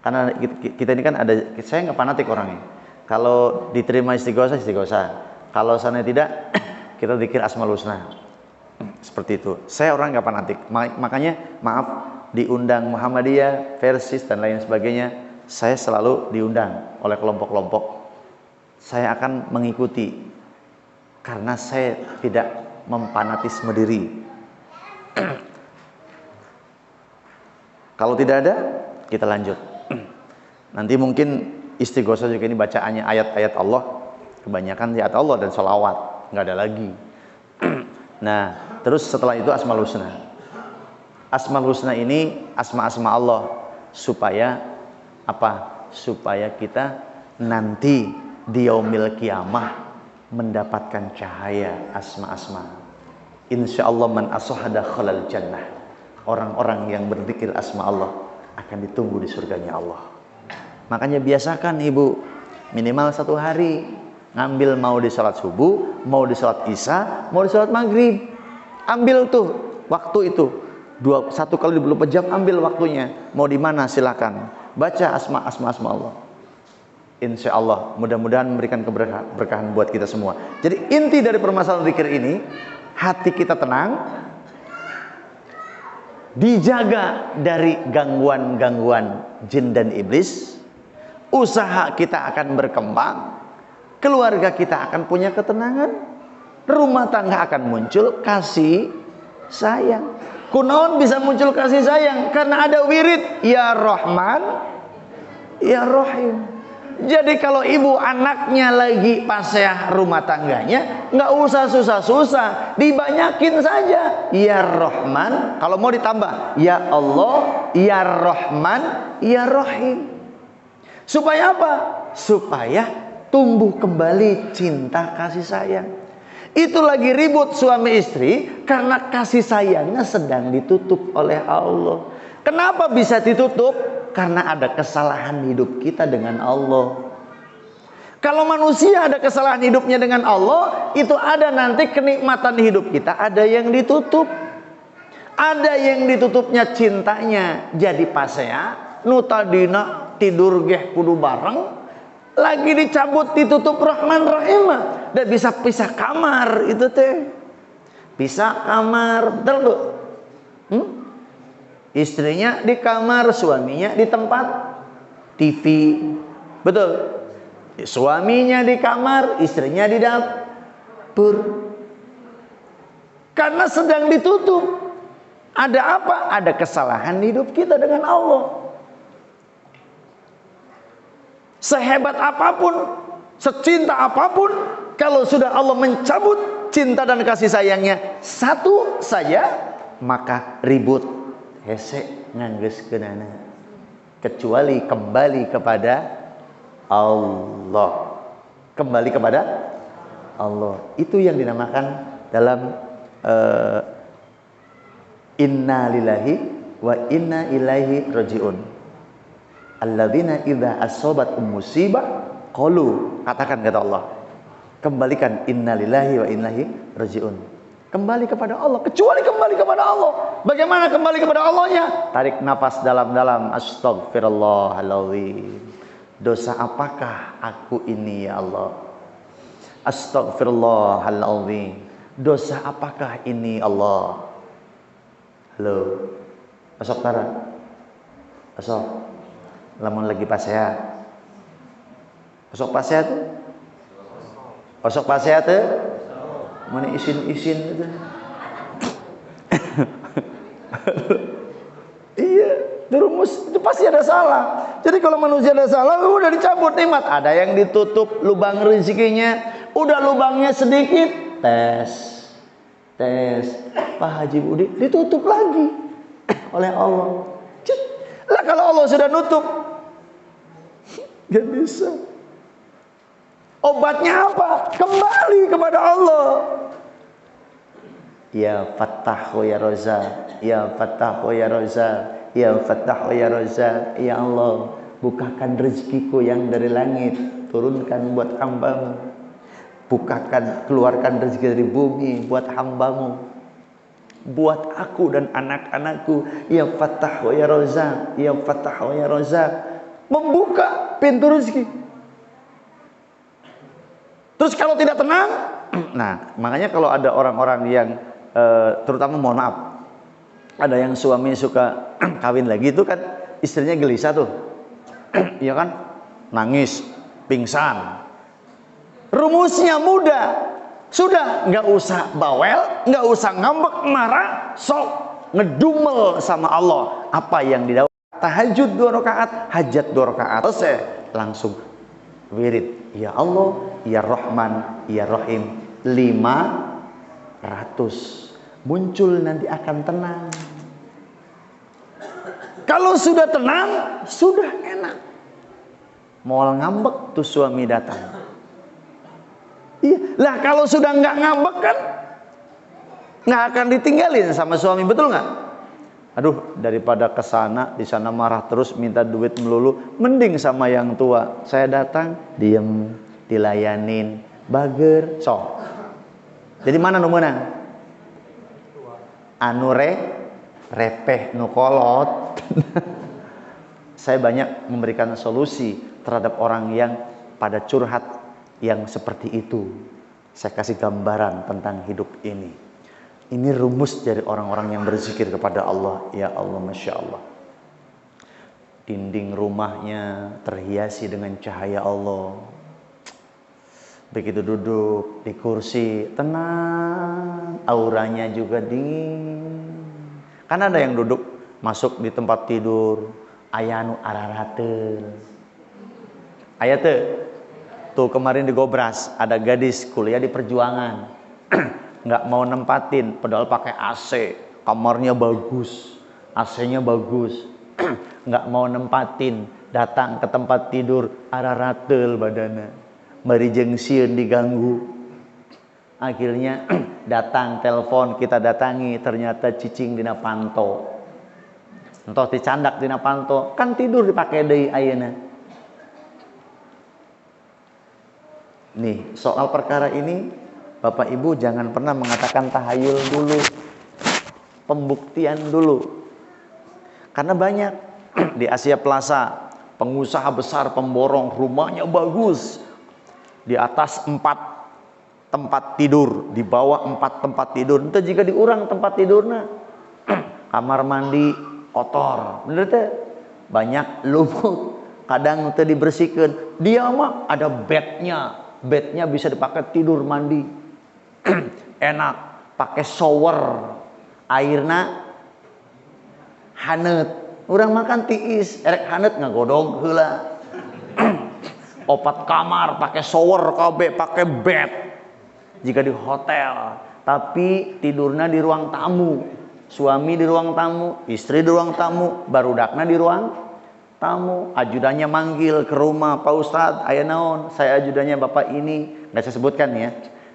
Karena kita ini kan ada, saya nggak fanatik orangnya. Kalau diterima istighosah, istighosah. Kalau sana tidak, kita zikir Asmaul Husna. Seperti itu. Saya orang nggak fanatik. Makanya maaf, diundang Muhammadiyah, Versis dan lain sebagainya, saya selalu diundang oleh kelompok-kelompok. Saya akan mengikuti karena saya tidak memfanatisme diri. Kalau tidak ada, kita lanjut. Nanti mungkin istighosah juga ini bacaannya ayat-ayat Allah. Kebanyakan ayat Allah dan sholawat, nggak ada lagi. Nah, terus setelah itu Asmaul Husna. Asmaul Husna ini asma-asma Allah, supaya apa? Supaya kita nanti di yaumil kiamah mendapatkan cahaya asma-asma. Insya Allah man ashada khalal jannah. Orang-orang yang berzikir asma Allah akan ditunggu di surganya Allah. Makanya biasakan ibu minimal 1 hari ngambil, mau di salat subuh, mau di salat isya, mau di salat maghrib. Ambil tuh waktu itu. 1 kali 24 jam ambil waktunya. Mau di mana silakan. Baca asma Allah. Insya Allah mudah-mudahan memberikan keberkahan buat kita semua. Jadi inti dari permasalahan zikir ini, hati kita tenang, dijaga dari gangguan-gangguan jin dan iblis. Usaha kita akan berkembang. Keluarga kita akan punya ketenangan, rumah tangga akan muncul kasih sayang. Kunaon bisa muncul kasih sayang? Karena ada wirid, ya Rahman, ya Rahim. Jadi kalau ibu anaknya lagi paseah rumah tangganya, nggak usah susah-susah, dibanyakin saja. Ya Rahman, kalau mau ditambah, ya Allah, ya Rahman, ya Rahim. Supaya apa? Supaya tumbuh kembali cinta kasih sayang. Itu lagi ribut suami istri karena kasih sayangnya sedang ditutup oleh Allah. Kenapa bisa ditutup? Karena ada kesalahan hidup kita dengan Allah. Kalau manusia ada kesalahan hidupnya dengan Allah, itu ada nanti kenikmatan hidup kita, ada yang ditutup. Ada yang ditutupnya cintanya jadi pasea, nutadina tidur geh kudu bareng, lagi dicabut ditutup Rahman Rahim, dan bisa pisah kamar itu teh. Pisah kamar, betul Bu? Istrinya di kamar, suaminya di tempat TV. Betul. Suaminya di kamar, istrinya di dapur. Karena sedang ditutup. Ada apa? Ada kesalahan hidup kita dengan Allah. Sehebat apapun, secinta apapun, kalau sudah Allah mencabut cinta dan kasih sayangnya satu saja, maka ribut hese ngangges kenana, kecuali kembali kepada Allah. Kembali kepada Allah. Itu yang dinamakan dalam inna lillahi wa inna ilaihi rajiun. Alladzina idza asobat musibah qalu, katakan kata Allah, kembalikan inna lillahi wa inna ilaihi rajiun. Kembali kepada Allah, kecuali kembali kepada Allah. Bagaimana kembali kepada Allahnya? Tarik nafas dalam-dalam, astagfirullahaladzim. Dosa apakah aku ini ya Allah? Astagfirullahaladzim. Dosa apakah ini Allah? Halo, besok Tara, besok lamun lagi pasea, besok pasea tuh, besok pasea tuh, mana isin-isin itu. Iya, itu pasti ada salah. Jadi kalau manusia ada salah, udah dicabut nikmat. Ada yang ditutup lubang rezekinya, udah lubangnya sedikit, tes. Pak Haji Budi ditutup lagi oleh Allah. Lah kalau Allah sudah nutup, gak bisa. Obatnya apa? Kembali kepada Allah. Ya Fattahu ya Razak, ya Fattahu ya Razak, ya Fattahu ya Razak. Ya Allah, bukakan rezekiku yang dari langit, turunkan buat hamba-Mu. Bukakan, keluarkan rezeki dari bumi buat hamba-Mu, buat aku dan anak-anakku. Ya Fattah wa ya Razak, ya Fattah wa ya Razak. Membuka pintu rezeki. Terus kalau tidak tenang, nah makanya kalau ada orang-orang yang terutama mohon maaf, ada yang suami suka kawin lagi itu kan istrinya gelisah tuh, iya kan, nangis, pingsan. Rumusnya mudah, sudah nggak usah bawel, nggak usah ngambek marah, sok ngedumel sama Allah. Apa yang didapat? Tahajud 2 rakaat, hajat 2 rakaat, selesai, langsung wirid. Ya Allah, ya Rahman, ya Rahim, 500. Muncul nanti akan tenang. Kalau sudah tenang, sudah enak. Mau ngambek tuh suami datang. Iya, lah kalau sudah nggak ngambek kan nggak akan ditinggalin sama suami, betul nggak? Aduh, daripada kesana di sana marah terus minta duit melulu, mending sama yang tua. Saya datang, diem, dilayanin, bager, sok. Jadi mana nu menang? Anu repeh nu kolot. Saya banyak memberikan solusi terhadap orang yang pada curhat yang seperti itu. Saya kasih gambaran tentang hidup ini. Ini rumus dari orang-orang yang berzikir kepada Allah. Ya Allah, Masya Allah. Dinding rumahnya terhiasi dengan cahaya Allah. Begitu duduk di kursi, tenang, auranya juga dingin. Kan ada yang duduk masuk di tempat tidur, ayanu araratel. Aya tuh kemarin di Gobras ada gadis kuliah di Perjuangan. Nggak mau nempatin padahal pakai AC, kamarnya bagus, AC-nya bagus. Nggak mau nempatin, datang ke tempat tidur araratel badana, mari jeung sieun diganggu. Akhirnya datang telepon, kita datangi, ternyata cicing dina panto. Entos dicandak dina panto, kan tidur dipakai deui ayeuna. Nih, soal perkara ini Bapak Ibu jangan pernah mengatakan tahayul dulu. Pembuktian dulu. Karena banyak di Asia Plaza pengusaha besar pemborong, rumahnya bagus. Di atas 4 tempat tidur, di bawah 4 tempat tidur. Itu jika diurang tempat tidurnya, kamar mandi kotor, bener teh? Banyak lumut, kadang teh dibersihkan. Dia mah ada bednya bisa dipakai tidur mandi. Enak, pakai shower, airna hanet. Urang makan tiis, erek hanet ngagodog heula. Opat kamar, pakai shower, KB, pakai bed. Jika di hotel, tapi tidurnya di ruang tamu, suami di ruang tamu, istri di ruang tamu, barudakna di ruang tamu. Ajudannya manggil ke rumah, Pak Ustadz, aya naon? Saya ajudannya bapak ini, nggak saya sebutkan ya.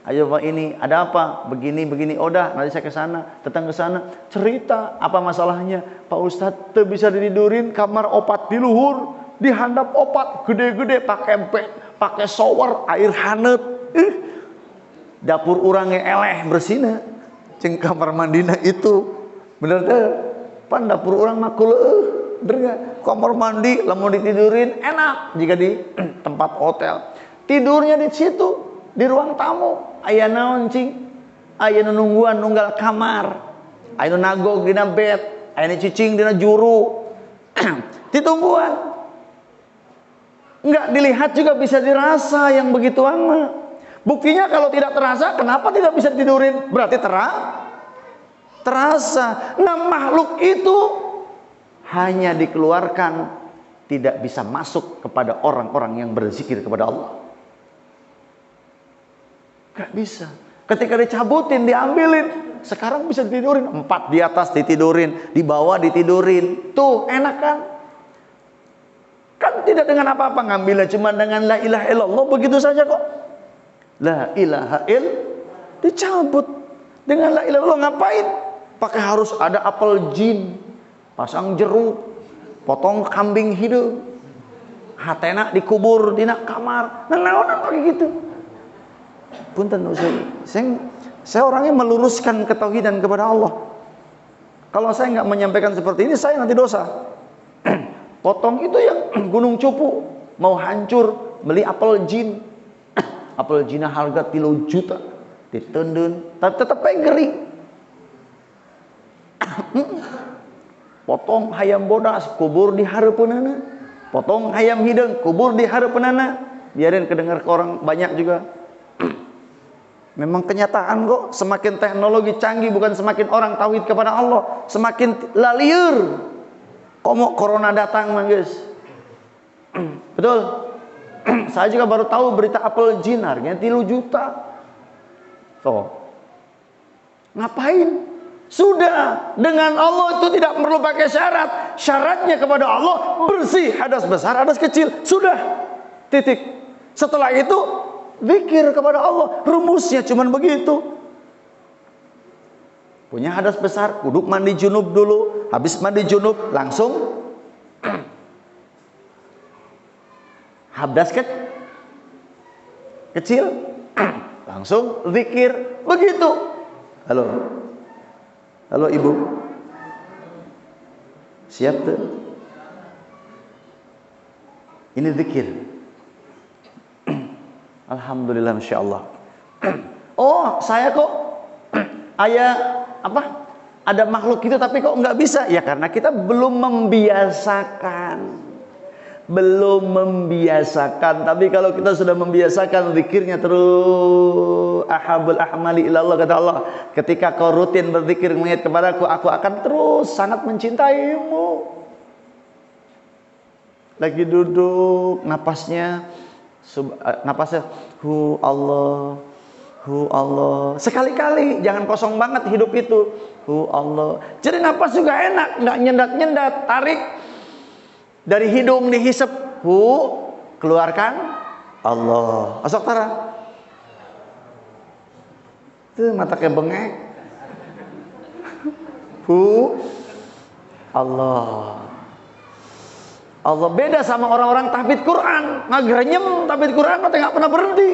Ayo Pak ini, ada apa? Begini, udah nanti saya ke sana, datang ke sana, cerita apa masalahnya. Pak Ustadz, tuh bisa ditidurin kamar opat di luhur, dihandap opat gede-gede, pakai bed, pakai shower, air hanet. Dapur urangnya eleh bersihna, ceng kamar mandina itu, bener deh. Pan dapur urang mah kuleuh, bener gak? Kamar mandi, lamun ditidurin enak jika di tempat hotel. Tidurnya di situ, di ruang tamu. Aya naon cing? Aya nu nungguan nunggal kamar. Aya nu nagog dina bed, aya nu cicing dina juru. Ditungguan. Enggak dilihat juga bisa dirasa yang begituan mah. Buktinya kalau tidak terasa, kenapa tidak bisa tidurin? Berarti terasa. Nah, makhluk itu hanya dikeluarkan, tidak bisa masuk kepada orang-orang yang berzikir kepada Allah. Gak bisa. Ketika dicabutin, diambilin, sekarang bisa ditidurin. 4 di atas ditidurin, di bawah ditidurin. Tuh enak kan? Kan tidak dengan apa-apa ngambilnya, cuma dengan la ilaha illallah begitu saja kok. La ilaha dicabut. Dengan la ilaha illallah ngapain? Pakai harus ada apel jin, pasang jeruk, potong kambing hidup, hatena dikubur dina kamar. Nah naonan pakai gitu. Punten saya orangnya meluruskan ketauhidan kepada Allah. Kalau saya nggak menyampaikan seperti ini, saya nanti dosa. Potong itu yang gunung cupu mau hancur, beli apel jin. Apel jina harga 3 juta, ditendun, tapi tetap geri. Potong hayam bodas, kubur di hareupeunana. Potong hayam hideung, kubur di hareupeunana. Biarin kedengar ke orang banyak juga. Memang kenyataan kok, semakin teknologi canggih bukan semakin orang tauhid kepada Allah, semakin lalieur. Komo corona datang mah geus. Betul? Saya juga baru tahu berita apel jin harganya 3 juta. So, ngapain? Sudah, dengan Allah itu tidak perlu pakai syarat. Syaratnya kepada Allah bersih, hadas besar, hadas kecil. Sudah, titik. Setelah itu zikir kepada Allah, rumusnya cuman begitu. Punya hadas besar, kudu mandi junub dulu. Habis mandi junub langsung hadas kecil, langsung zikir. Begitu. Halo ibu, siap tuh? Ini zikir. Alhamdulillah, masya Allah. Oh, saya kok ada makhluk itu tapi kok nggak bisa? Ya karena kita belum membiasakan. Tapi kalau kita sudah membiasakan zikirnya terus, ahabul ahmali ilallah, kata Allah, ketika kau rutin berzikir mengingat kepadaku, aku akan terus sangat mencintaimu. Lagi duduk, napasnya Napasnya hu Allah, hu Allah. Sekali-kali, jangan kosong banget hidup itu. Hu Allah. Jadi napas juga enak, nggak nyendat-nyendat. Tarik dari hidung dihisap, hu, keluarkan Allah. Asok tara. Tuh mata kayak bengek. Hu Allah. Allah beda sama orang-orang tahfidz Quran, ngagerenyem tahfidz Quran katanya nggak pernah berhenti.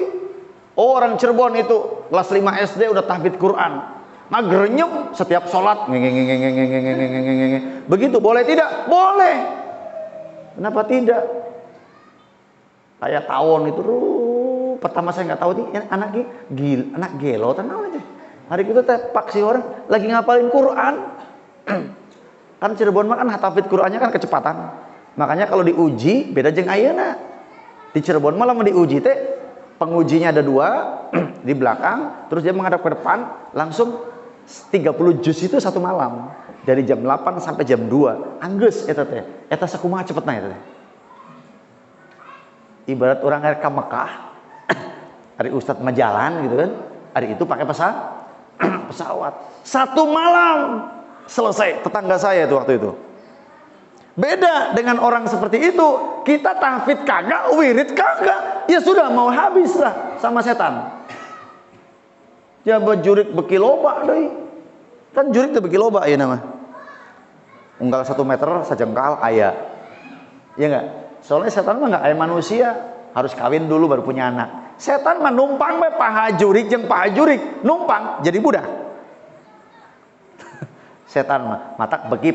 Oh, orang Cirebon itu kelas 5 SD udah tahfidz Quran, ngagerenyem setiap sholat. Begitu boleh tidak? Boleh. Kenapa tidak? Kayak tawon itu, pertama saya nggak tahu nih anak gelo, tenang aja. Hari itu teh paksi orang lagi ngapalin Quran. Kan Cirebon mah kan tahfidz Qurannya kan kecepatan. Makanya kalau diuji beda jeung ayeuna. Di Cirebon malah mau diuji teh pengujinya ada 2 di belakang, terus dia menghadap ke depan, langsung 30 juz itu satu malam. Dari jam 8 sampai jam 2. Anggeus eta teh. Eta sakumaha cepetna eta teh. Ibarat orang hari ke Mekah, hari Ustadz majalan gitu kan. Hari itu pakai pesawat. 1 malam selesai. Tetangga saya itu waktu itu. Beda dengan orang seperti itu. Kita tahfidz kagak, wirid kagak. Ya sudah mau habis lah sama setan. Ya jurik beki loba deh. Kan jurik teh beki loba ya nama. Unggal 1 meter sajengkal aya. Ya enggak? Soalnya setan mah enggak kayak manusia, harus kawin dulu baru punya anak. Setan mah numpang we paha jurik jeung paha jurik, numpang jadi budak. Setan mah matak beki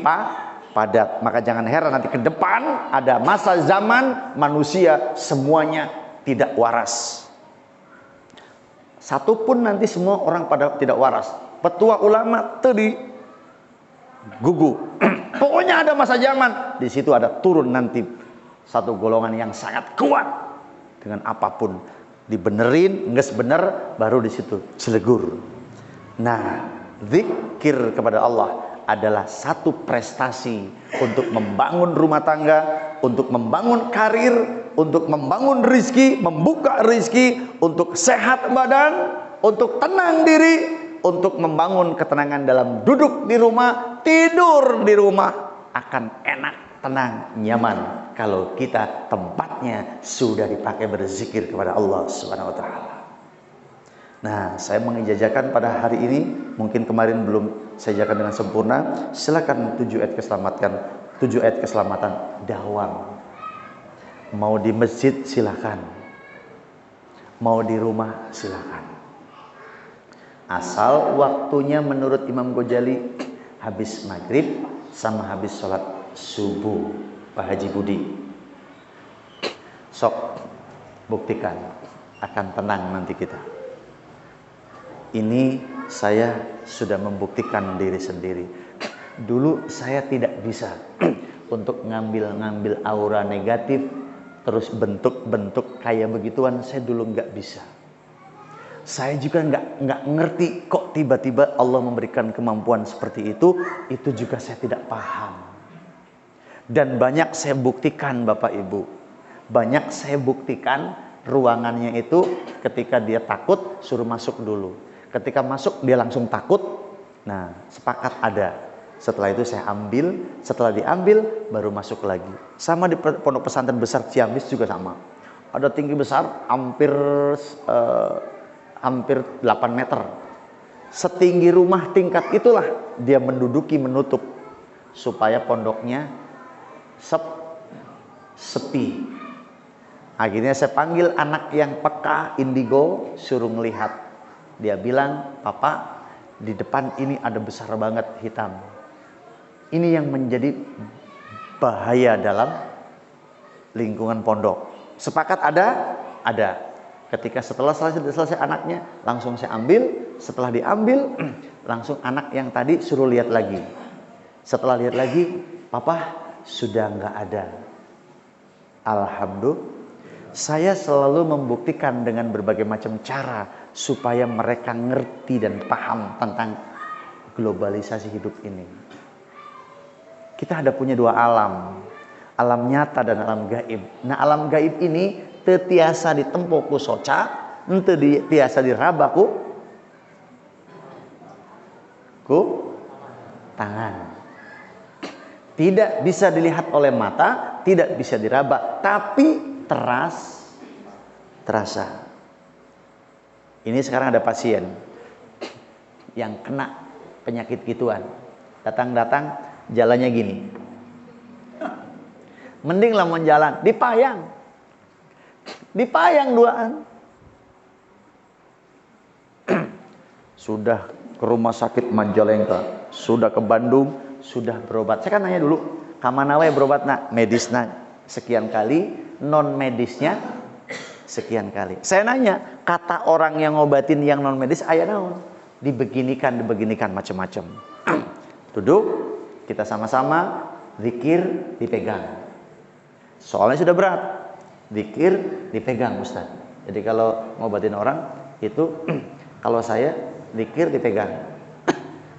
padat. Maka jangan heran nanti ke depan ada masa zaman manusia semuanya tidak waras. Satu pun nanti semua orang pada tidak waras. Petua ulama tadi gugu. Pokoknya ada masa zaman. Di situ ada turun nanti satu golongan yang sangat kuat dengan apapun dibenerin, nges bener, baru di situ celegur. Nah, zikir kepada Allah adalah satu prestasi untuk membangun rumah tangga, untuk membangun karir, untuk membangun rizki, membuka rizki, untuk sehat badan, untuk tenang diri, untuk membangun ketenangan dalam duduk di rumah, tidur di rumah akan enak, tenang, nyaman kalau kita tempatnya sudah dipakai berzikir kepada Allah Subhanahu wa taala. Nah, saya mengijazakan pada hari ini, mungkin kemarin belum saya ijazakan dengan sempurna. Silakan 7 ayat keselamatan dawam. Mau di masjid silakan. Mau di rumah silakan. Asal waktunya menurut Imam Ghazali habis maghrib sama habis sholat subuh. Pak Haji Budi, sok buktikan akan tenang nanti kita. Ini saya sudah membuktikan diri sendiri. Dulu saya tidak bisa untuk ngambil aura negatif, terus bentuk-bentuk kayak begituan, saya dulu nggak bisa. Saya juga nggak ngerti kok tiba-tiba Allah memberikan kemampuan seperti itu juga saya tidak paham. Dan banyak saya buktikan Bapak Ibu, banyak saya buktikan ruangannya itu ketika dia takut suruh masuk dulu. Ketika masuk dia langsung takut. Nah, sepakat ada. Setelah itu saya ambil, setelah diambil baru masuk lagi. Sama di pondok pesantren besar Ciamis juga sama. Ada tinggi besar hampir 8 meter. Setinggi rumah tingkat itulah dia menutup supaya pondoknya sepi. Akhirnya saya panggil anak yang peka indigo, suruh ngelihat. Dia bilang, "Papa, di depan ini ada besar banget hitam. Ini yang menjadi bahaya dalam lingkungan pondok." Sepakat ada? Ada. Ketika setelah selesai anaknya, langsung saya ambil. Setelah diambil, langsung anak yang tadi suruh lihat lagi. Setelah lihat lagi, "Papa, sudah nggak ada." Alhamdulillah. Saya selalu membuktikan dengan berbagai macam cara supaya mereka ngerti dan paham tentang globalisasi hidup ini. Kita ada punya 2 alam, alam nyata dan alam gaib. Nah, alam gaib ini tiasa ditempuh ku soca, tiasa diraba ku tangan. Tidak bisa dilihat oleh mata, tidak bisa diraba, tapi terasa. Ini sekarang ada pasien yang kena penyakit gituan. Datang jalannya gini. Mending lamun jalan dipayang duaan. Sudah ke rumah sakit Majalengka, sudah ke Bandung, sudah berobat. Saya kan nanya dulu, kamana we berobatna? Medisna sekian kali, non medisnya sekian kali. Saya nanya, kata orang yang ngobatin yang non medis aya naon? Dibeginikan macam-macam. Duduk, kita sama-sama zikir dipegang. Soalnya sudah berat. Zikir dipegang Ustaz. Jadi kalau ngobatin orang itu kalau saya zikir dipegang.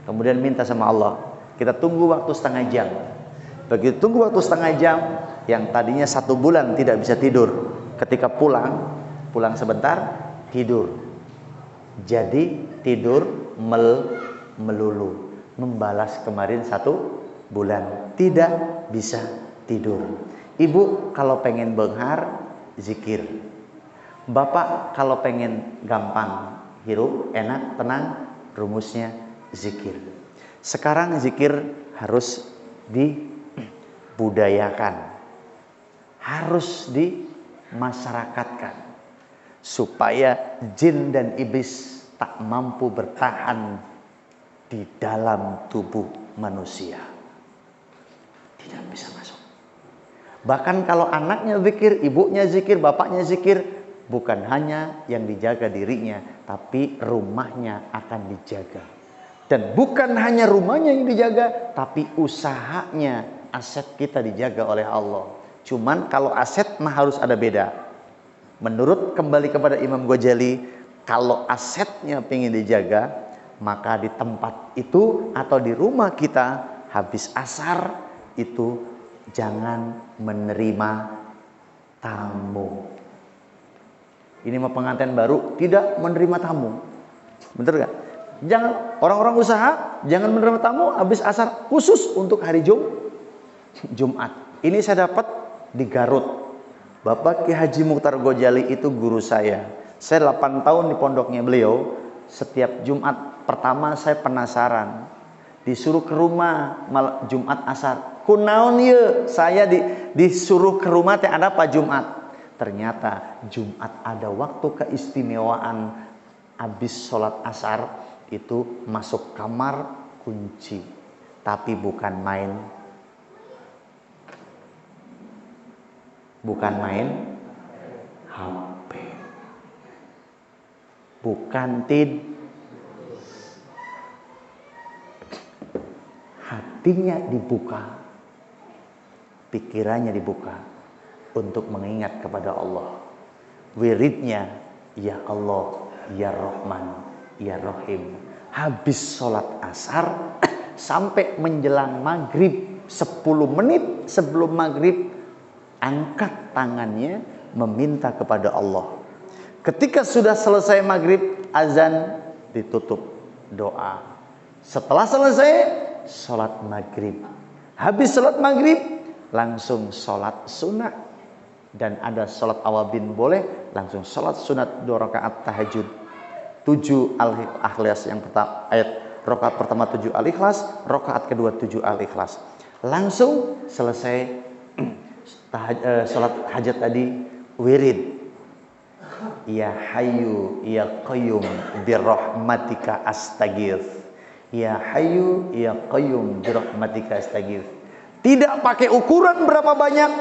Kemudian minta sama Allah. Kita tunggu waktu setengah jam. Begitu tunggu waktu setengah jam, yang tadinya 1 bulan tidak bisa tidur, ketika pulang sebentar tidur. Jadi tidur melulu. Membalas kemarin 1 bulan tidak bisa tidur. Ibu kalau pengen benghar zikir. Bapak kalau pengen gampang hirup, enak, tenang, rumusnya zikir. Sekarang zikir harus dibudayakan, harus dimasyarakatkan, supaya jin dan iblis tak mampu bertahan di dalam tubuh manusia. Tidak bisa masuk. Bahkan kalau anaknya zikir, ibunya zikir, bapaknya zikir, bukan hanya yang dijaga dirinya, tapi rumahnya akan dijaga. Dan bukan hanya rumahnya yang dijaga, tapi usahanya, aset kita dijaga oleh Allah. Cuman kalau aset mah harus ada beda. Menurut kembali kepada Imam Ghazali, kalau asetnya pengen dijaga, maka di tempat itu atau di rumah kita habis asar itu jangan menerima tamu. Ini mah pengantin baru tidak menerima tamu. Betul gak? Jangan, orang-orang usaha jangan menerima tamu habis asar, khusus untuk hari Jumat. Ini saya dapat di Garut. Bapak Ki Haji Mukhtar Ghazali itu guru saya. Saya 8 tahun di pondoknya beliau. Setiap Jumat pertama saya penasaran. Disuruh ke rumah Jumat asar. Kunaon ye? Saya disuruh ke rumah teh ada apa Jumat? Ternyata Jumat ada waktu keistimewaan. Habis sholat asar itu masuk kamar kunci. Tapi bukan main HP. Bukan hatinya dibuka, pikirannya dibuka untuk mengingat kepada Allah. Wiridnya ya Allah, ya Rahman, ya Rahim. Habis sholat asar sampai menjelang maghrib, 10 menit sebelum maghrib, angkat tangannya meminta kepada Allah. Ketika sudah selesai maghrib, azan ditutup, doa. Setelah selesai sholat maghrib, habis sholat maghrib langsung sholat sunat. Dan ada sholat awabin boleh, langsung sholat sunat 2 rakaat tahajud. 7 al-ikhlas yang pertama, rakaat pertama 7 al-ikhlas, rakaat kedua 7 al-ikhlas. Langsung selesai sholat hajat tadi, wirid. Ya Hayyu ya Qayyum birahmatika astaghith. Ya Hayyu ya Qayyum birahmatika astaghith. Tidak pakai ukuran berapa banyak,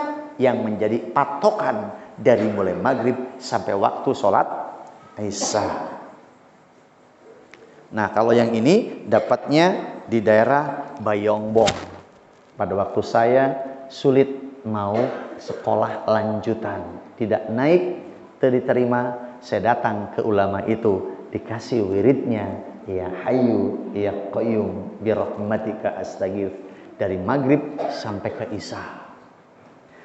yang menjadi patokan dari mulai maghrib sampai waktu sholat Isya. Nah, kalau yang ini dapatnya di daerah Bayongbong. Pada waktu saya sulit mau sekolah lanjutan, tidak naik, tidak diterima, saya datang ke ulama itu, dikasih wiridnya, ya Hayyu ya Qayyum birahmatika astaghith, dari maghrib sampai ke Isya.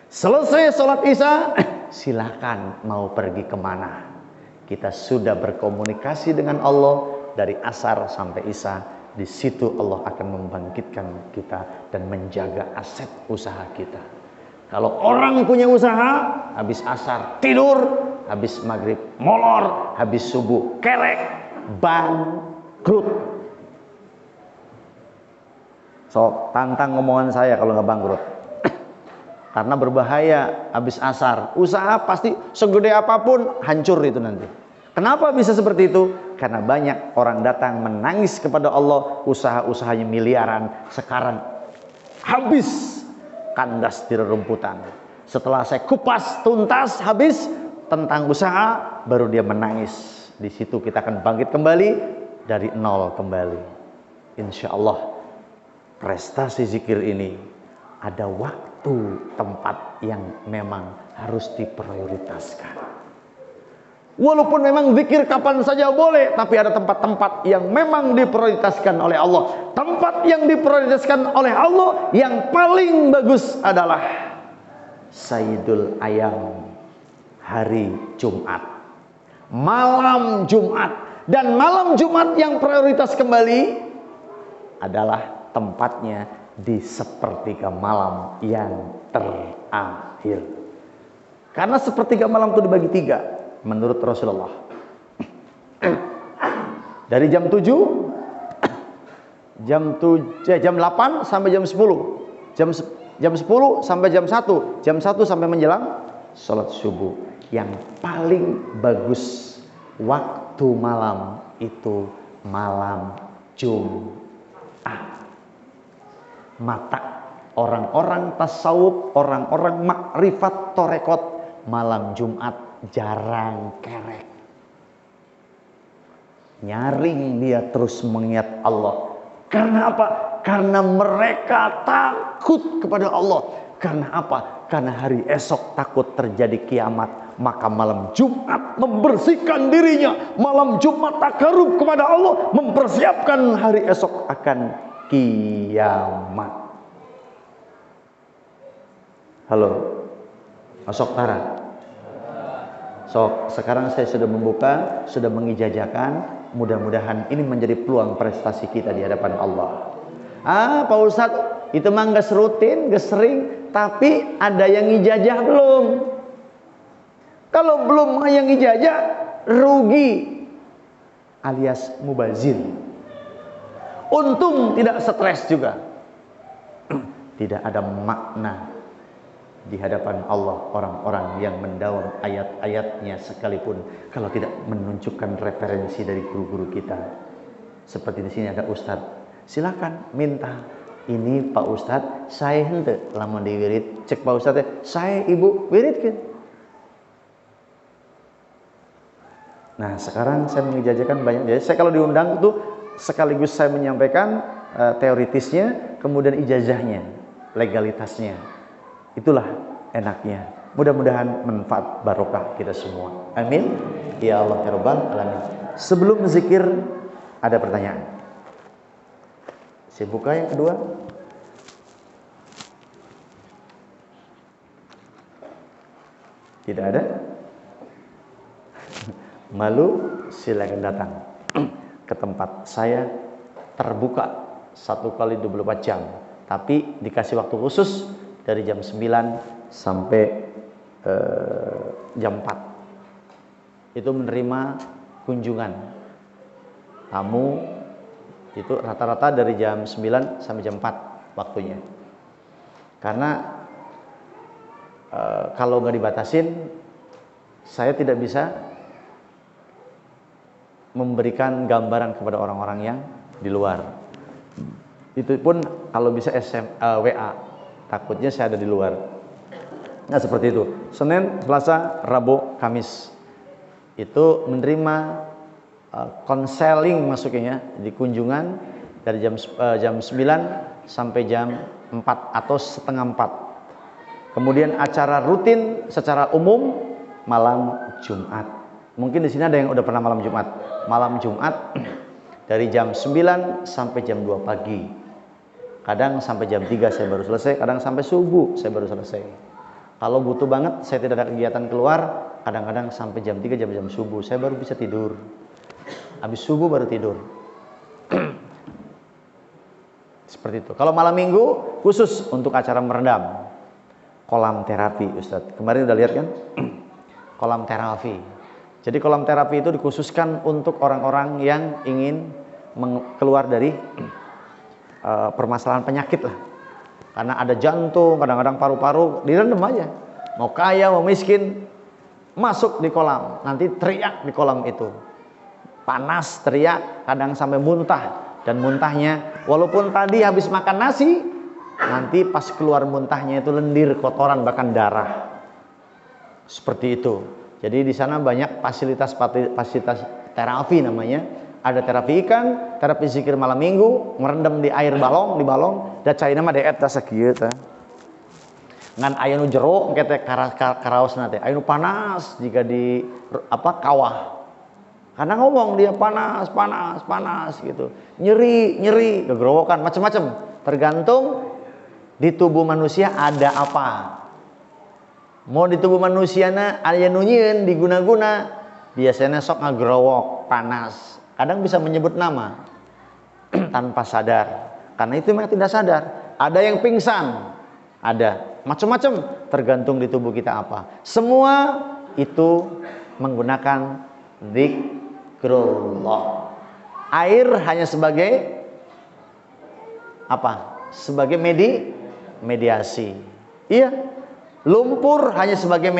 Selesai sholat Isya, silakan mau pergi kemana. Kita sudah berkomunikasi dengan Allah dari asar sampai isya. Di situ Allah akan membangkitkan kita dan menjaga aset usaha kita. Kalau orang punya usaha, habis asar tidur, habis maghrib molor, habis subuh kerek, bangkrut. So, tantang ngomongan saya kalau nggak bangkrut. Karena berbahaya habis asar. Usaha pasti segede apapun hancur itu nanti. Kenapa bisa seperti itu? Karena banyak orang datang menangis kepada Allah, usaha-usahanya miliaran, sekarang habis kandas di rerumputan. Setelah saya kupas tuntas habis tentang usaha, baru dia menangis. Di situ kita akan bangkit kembali dari nol kembali. Insya Allah. Prestasi zikir ini ada waktu tempat yang memang harus diprioritaskan. Walaupun memang zikir kapan saja boleh, tapi ada tempat-tempat yang memang diprioritaskan oleh Allah. Tempat yang diprioritaskan oleh Allah yang paling bagus adalah Sayyidul Ayam, hari Jumat, malam Jumat. Dan malam Jumat yang prioritas kembali adalah tempatnya di sepertiga malam yang terakhir. Karena sepertiga malam itu dibagi 3 menurut Rasulullah. Dari jam 7, jam 8 sampai jam 10. Jam 10 sampai jam 1, jam 1 sampai menjelang sholat subuh. Yang paling bagus waktu malam itu malam Jumat. Mata orang-orang tasawuf, orang-orang makrifat torekot, malam Jumat jarang kerek. Nyaring dia terus mengingat Allah. Karena apa? Karena mereka takut kepada Allah. Karena apa? Karena hari esok takut terjadi kiamat. Maka malam Jumat membersihkan dirinya. Malam Jumat takarub kepada Allah, mempersiapkan hari esok akan kiamat. Halo, masuk Tara. So, sekarang saya sudah membuka, sudah mengijazakan. Mudah-mudahan ini menjadi peluang prestasi kita di hadapan Allah. Pak Ustadz, itu mah gak rutin, gak sering, tapi ada yang ijazah belum? Kalau belum yang ijazah, rugi alias mubazir. Untung tidak stres juga. Tidak ada makna di hadapan Allah orang-orang yang mendawam ayat-ayatnya sekalipun kalau tidak menunjukkan referensi dari guru-guru kita. Seperti di sini ada Ustadz, silakan minta. Ini Pak Ustadz, saya hente lamun diwirid. Cek Pak Ustadz, saya ibu wiridkeun. Nah, sekarang saya mengijazakan banyak. Jadi saya kalau diundang itu sekaligus saya menyampaikan teoritisnya, kemudian ijazahnya, legalitasnya. Itulah enaknya. Mudah-mudahan manfaat barokah kita semua. Amin. Ya Allah ya Rabbal alamin. Sebelum zikir ada pertanyaan. Saya buka yang kedua. Tidak ada? Malu, silakan datang ke tempat saya, terbuka 1x24 jam, tapi dikasih waktu khusus dari jam 9 sampai jam 4. Itu menerima kunjungan tamu, itu rata-rata dari jam 9 sampai jam 4 waktunya. Karena kalau nggak dibatasin, saya tidak bisa memberikan gambaran kepada orang-orang yang di luar. Itu pun kalau bisa WA, takutnya saya ada di luar. Nah seperti itu. Senin, Selasa, Rabu, Kamis itu menerima konseling masuknya di kunjungan dari jam 9 sampai jam 4 atau setengah 4. Kemudian acara rutin secara umum malam Jumat. Mungkin di sini ada yang udah pernah malam Jumat. Malam Jumat dari jam 9 sampai jam 2 pagi. Kadang sampai jam 3 saya baru selesai, kadang sampai subuh saya baru selesai. Kalau butuh banget, saya tidak ada kegiatan keluar, kadang-kadang sampai jam 3, jam subuh, saya baru bisa tidur. Habis subuh baru tidur. Seperti itu. Kalau malam minggu, khusus untuk acara meredam. Kolam terapi, Ustadz. Kemarin udah lihat kan? Kolam terapi. Jadi kolam terapi itu dikhususkan untuk orang-orang yang ingin keluar dari permasalahan penyakit lah. Karena ada jantung, kadang-kadang paru-paru, direndam aja. Mau kaya, mau miskin, masuk di kolam. Nanti teriak di kolam itu. Panas, teriak, kadang sampai muntah. Dan muntahnya, walaupun tadi habis makan nasi, nanti pas keluar muntahnya itu lendir, kotoran, bahkan darah. Seperti itu. Jadi di sana banyak fasilitas terapi namanya. Ada terapi ikan, terapi zikir malam minggu, merendam di air balong, dan cairnya mah deet ta sakieu teh. Ngan aya nu jero kete karaosna teh, aya nu panas jika di kawah. Karena ngomong dia panas gitu. Nyeri, gegerowokan, macam-macam. Tergantung di tubuh manusia ada apa. Mau di tubuh manusiana aya nu nyieun diguna-guna, biasanya sok ngagerowok, panas. Kadang bisa menyebut nama tanpa sadar. Karena itu memang tidak sadar. Ada yang pingsan, ada macam-macam, tergantung di tubuh kita apa. Semua itu menggunakan zikrullah. Air hanya sebagai apa? Sebagai mediasi. Iya. Lumpur hanya sebagai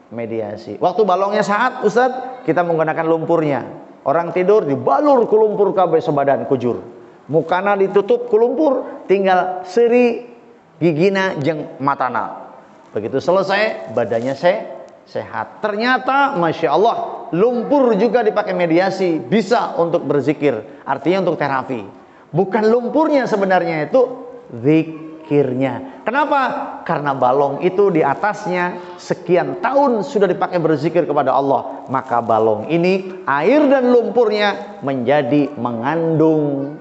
mediasi. Waktu balongnya saat, Ustadz, kita menggunakan lumpurnya. Orang tidur dibalur ku lumpur kabeh sebadan kujur. Mukana ditutup ku lumpur, tinggal seri gigina jeung matana. Begitu selesai, badannya sehat. Ternyata Masya Allah, lumpur juga dipakai mediasi, bisa untuk berzikir, artinya untuk terapi. Bukan lumpurnya sebenarnya, itu zikirnya. Kenapa? Karena balong itu di atasnya sekian tahun sudah dipakai berzikir kepada Allah. Maka balong ini, air dan lumpurnya menjadi mengandung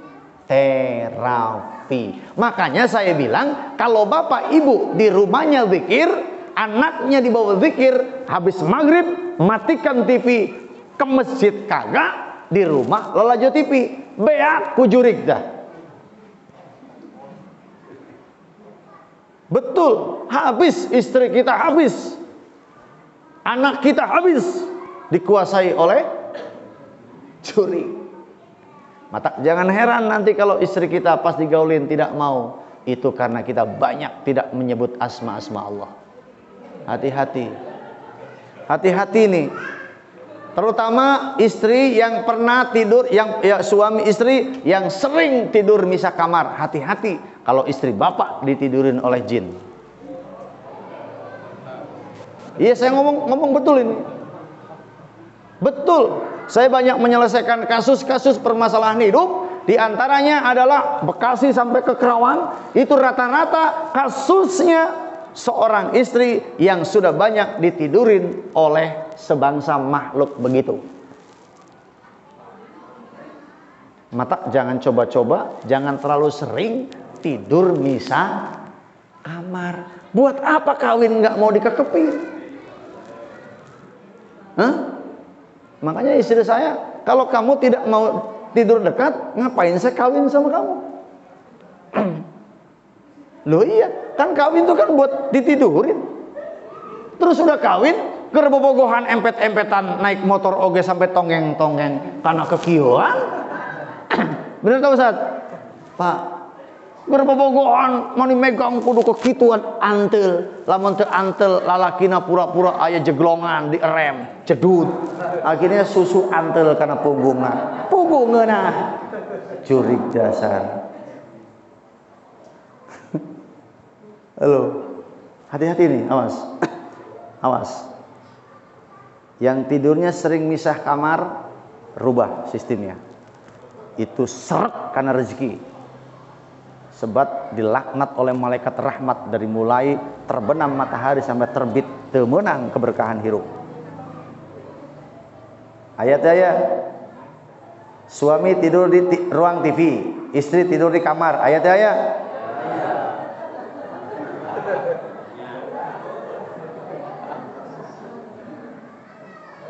terapi. Makanya saya bilang, kalau bapak ibu di rumahnya zikir, anaknya dibawa zikir, habis maghrib matikan TV, ke masjid kagak, di rumah lalajo TV, beak kujurik dah. Betul, habis istri kita, habis anak kita, habis dikuasai oleh curi. Maka jangan heran nanti kalau istri kita pas digaulin tidak mau. Itu karena kita banyak tidak menyebut asma-asma Allah. Hati-hati. Hati-hati nih. Terutama istri yang pernah tidur, suami istri yang sering tidur misah kamar. Hati-hati kalau istri bapak ditidurin oleh jin. Iya, saya ngomong betul ini. Betul. Saya banyak menyelesaikan kasus-kasus permasalahan hidup. Di antaranya adalah Bekasi sampai ke Kerawang. Itu rata-rata kasusnya seorang istri yang sudah banyak ditidurin oleh sebangsa makhluk begitu. Maka jangan coba-coba, jangan terlalu sering tidur misah kamar. Buat apa kawin nggak mau dikekepin? Makanya istri saya, kalau kamu tidak mau tidur dekat, ngapain saya kawin sama kamu? Loh iya, kan kawin itu kan buat ditidurin. Terus udah kawin, kerbobogohan empet-empetan, naik motor oge sampai tonggeng-tonggeng karena kekiuan. Bener tak Ustaz? Pak, berbobogohan mani megang kudu kekituan antel, lamun teu antel lalakina pura-pura aya jeglongan di rem, jedut. Akhirnya susu antel karena punggungna curig dasar. Halo, hati-hati nih, awas. Awas. Yang tidurnya sering misah kamar, rubah sistemnya. Itu seret karena rezeki. Sebab dilaknat oleh malaikat rahmat dari mulai terbenam matahari sampai terbit, teu meunang keberkahan hirup. Ayat-ayat. Suami tidur di ruang TV, istri tidur di kamar. Ayat-ayat.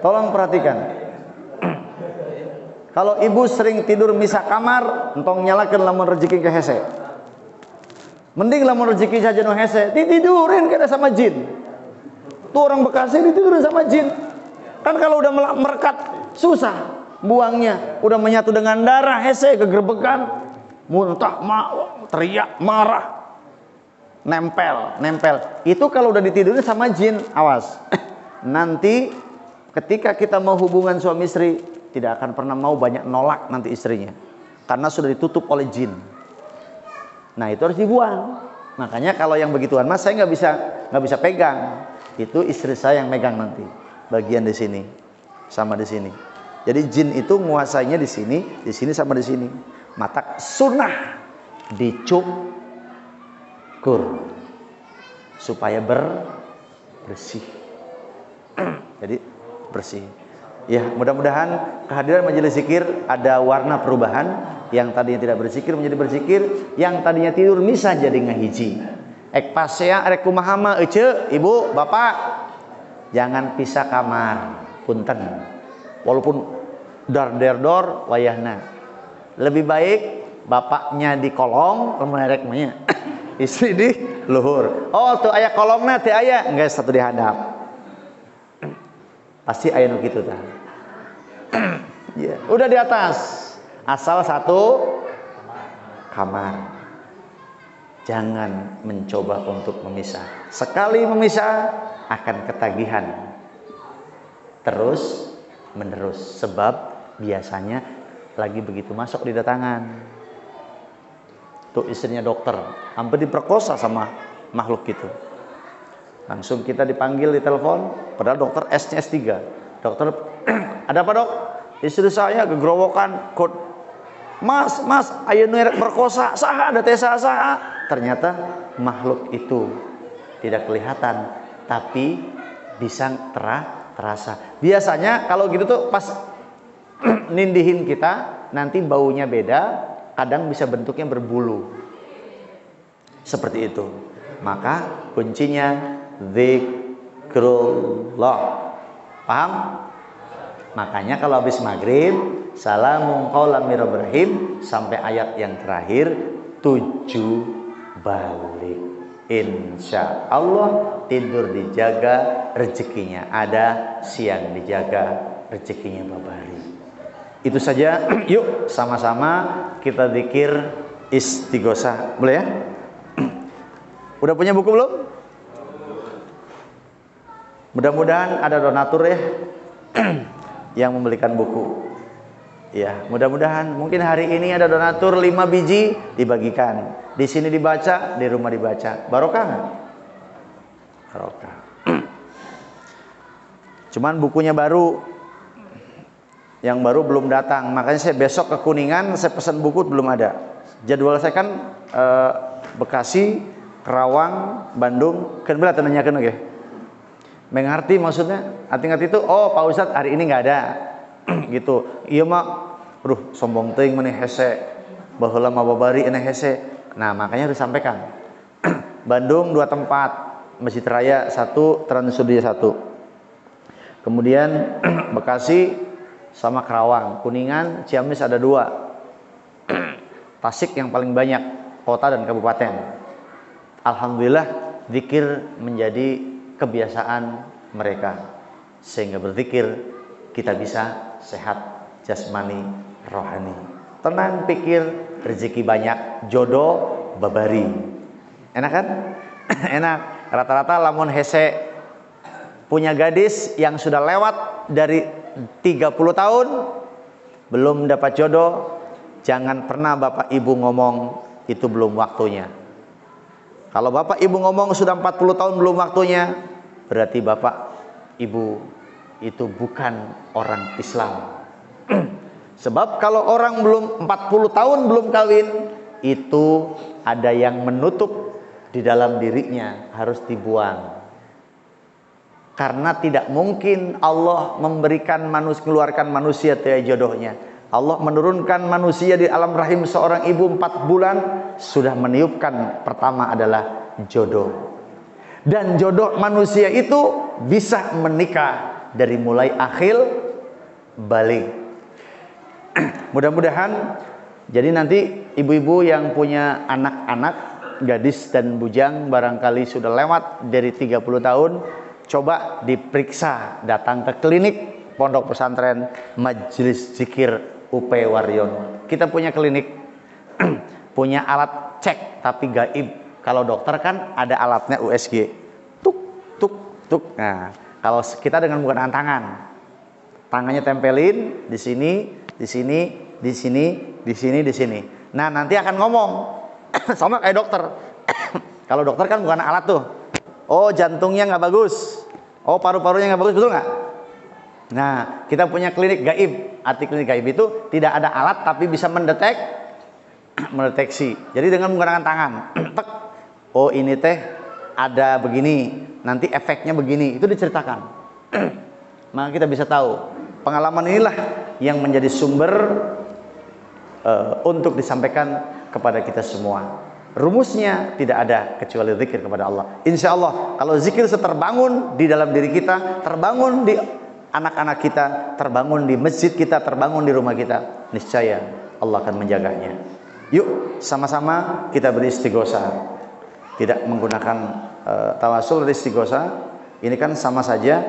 Tolong perhatikan. Kalau ibu sering tidur misah kamar, entong nyalakan lamun rezeki ke hese. Mending lamun rezeki saja no hese, ditidurin kada sama jin. Tuh orang Bekasi ditidurin sama jin. Kan kalau udah merekat susah buangnya, udah menyatu dengan darah hese kegerbekan, muntah, teriak, marah, nempel. Itu kalau udah ditidurin sama jin, awas. Nanti ketika kita mau hubungan suami istri, tidak akan pernah mau banyak nolak nanti istrinya, karena sudah ditutup oleh jin. Nah itu harus dibuang. Makanya kalau yang begituan mas, saya nggak bisa pegang. Itu istri saya yang megang nanti, bagian di sini sama di sini. Jadi jin itu menguasainya di sini sama di sini. Mata sunnah dicukur supaya bersih. Jadi bersih. Ya, mudah-mudahan kehadiran majelis zikir ada warna perubahan. Yang tadinya tidak berzikir menjadi berzikir, yang tadinya tidur misah jadi ngahiji. Ek pasea rek kumaha mah ece, ibu, bapak, jangan pisah kamar, punten. Walaupun dar-der-dor wayahna. Lebih baik bapaknya di kolong, merek mah istri di luhur. Oh, tuh aya kolongna teh aya, enggak satu di hadap. Pasti aya nu kitu tah. Ya, udah di atas. Asal satu kamar. Jangan mencoba untuk memisah. Sekali memisah akan ketagihan. Terus menerus, sebab biasanya lagi begitu masuk didatangan. Tuh istrinya dokter, hampir diperkosa sama makhluk itu. Langsung kita dipanggil di telepon, padahal dokter S-nya S3. Dokter, ada apa dok? Istri saya gegrowokan, Mas, ayo nerek berkosa, saha ada teh saha. Ternyata makhluk itu tidak kelihatan, tapi bisa terasa. Biasanya kalau gitu tuh pas nindihin kita, nanti baunya beda, kadang bisa bentuknya berbulu. Seperti itu. Maka kuncinya zikrullah. Paham? Makanya kalau habis maghrib, salamun qaulam mir rabbir rahim sampai ayat yang terakhir 7 balik. Insya Allah tidur dijaga, rezekinya ada, siang dijaga, rezekinya babari. Itu saja. Yuk sama-sama kita zikir istighosah. Boleh ya? Udah punya buku belum? Mudah-mudahan ada donatur ya yang membelikan buku. Ya, mudah-mudahan mungkin hari ini ada donatur 5 biji dibagikan. Di sini dibaca, di rumah dibaca. Barokah nggak? Barokah. Cuman bukunya baru, yang baru belum datang. Makanya saya besok ke Kuningan, saya pesan buku belum ada. Jadwal saya kan Bekasi, Kerawang, Bandung. Kan bela tanyakan oke. Mengerti maksudnya? Hati-hati itu, oh Pak Ustadz hari ini nggak ada, gitu. Iya mak, sombong ting mana hese, baheula mah babari ene hese. Nah makanya harus sampaikan. Bandung 2 tempat, Masjid Raya 1, Trans Studio 1. Kemudian Bekasi sama Kerawang, Kuningan, Ciamis ada 2. Tasik yang paling banyak, kota dan kabupaten. Alhamdulillah, zikir menjadi kebiasaan mereka, sehingga berzikir kita bisa sehat jasmani rohani, tenang pikir, rezeki banyak, jodoh babari. Enak kan? Enak. Rata-rata lamun hese punya gadis yang sudah lewat dari 30 tahun belum dapat jodoh, jangan pernah bapak ibu ngomong itu belum waktunya. Kalau bapak ibu ngomong sudah 40 tahun belum waktunya, berarti bapak ibu itu bukan orang Islam. Sebab kalau orang belum 40 tahun belum kawin, itu ada yang menutup di dalam dirinya, harus dibuang. Karena tidak mungkin Allah memberikan keluarkan manusia dari jodohnya. Allah menurunkan manusia di alam rahim seorang ibu 4 bulan sudah meniupkan pertama adalah jodoh. Dan jodoh manusia itu bisa menikah dari mulai akhil balik. Mudah-mudahan jadi nanti ibu-ibu yang punya anak-anak gadis dan bujang barangkali sudah lewat dari 30 tahun, coba diperiksa, datang ke klinik Pondok Pesantren Majelis Zikir UP Waryono. Kita punya klinik, punya alat cek tapi gaib. Kalau dokter kan ada alatnya USG, tuk tuk tuk. Nah, kalau kita dengan menggunakan tangan, tangannya tempelin di sini, di sini, di sini, di sini, di sini. Nah, nanti akan ngomong sama kayak dokter. Kalau dokter kan bukan alat tuh. Oh, jantungnya nggak bagus. Oh, paru-parunya nggak bagus, betul nggak? Nah, kita punya klinik gaib. Arti klinik gaib itu tidak ada alat tapi bisa mendeteksi. Jadi dengan menggunakan tangan, tek. Oh, ini teh ada begini, nanti efeknya begini. Itu diceritakan. Maka kita bisa tahu. Pengalaman inilah yang menjadi sumber untuk disampaikan kepada kita semua. Rumusnya tidak ada kecuali zikir kepada Allah. Insya Allah kalau zikir terbangun di dalam diri kita, terbangun di anak-anak kita, terbangun di masjid kita, terbangun di rumah kita, niscaya Allah akan menjaganya. Yuk sama-sama kita beristighosa. Tidak menggunakan tawasul dan istighosa. Ini kan sama saja.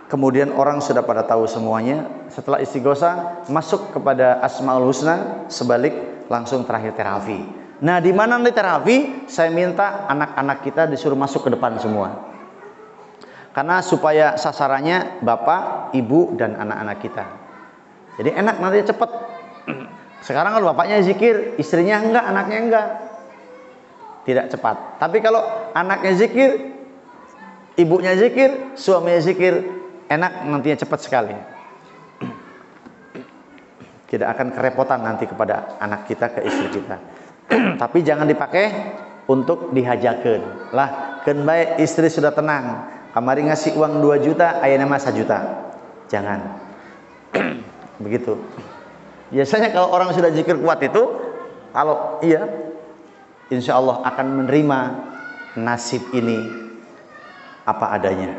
Kemudian orang sudah pada tahu semuanya. Setelah istighosa masuk kepada Asmaul Husna, sebalik langsung terakhir terapi. Nah, di mana nanti terapi? Saya minta anak-anak kita disuruh masuk ke depan semua. Karena supaya sasarannya bapak, ibu, dan anak-anak kita. Jadi enak nanti cepet. Sekarang kalau bapaknya zikir, istrinya enggak, anaknya enggak. Tidak cepat. Tapi kalau anaknya zikir, ibunya zikir, suaminya zikir, enak nantinya cepat sekali. Tidak akan kerepotan nanti kepada anak kita, ke istri kita. Tapi jangan dipakai untuk dihajakan. Lah, keun bae istri sudah tenang. Kamari ngasih uang 2 juta, ayeuna mah 1 juta. Jangan. Begitu. Biasanya kalau orang sudah zikir kuat itu, kalau iya, insya Allah akan menerima nasib ini apa adanya.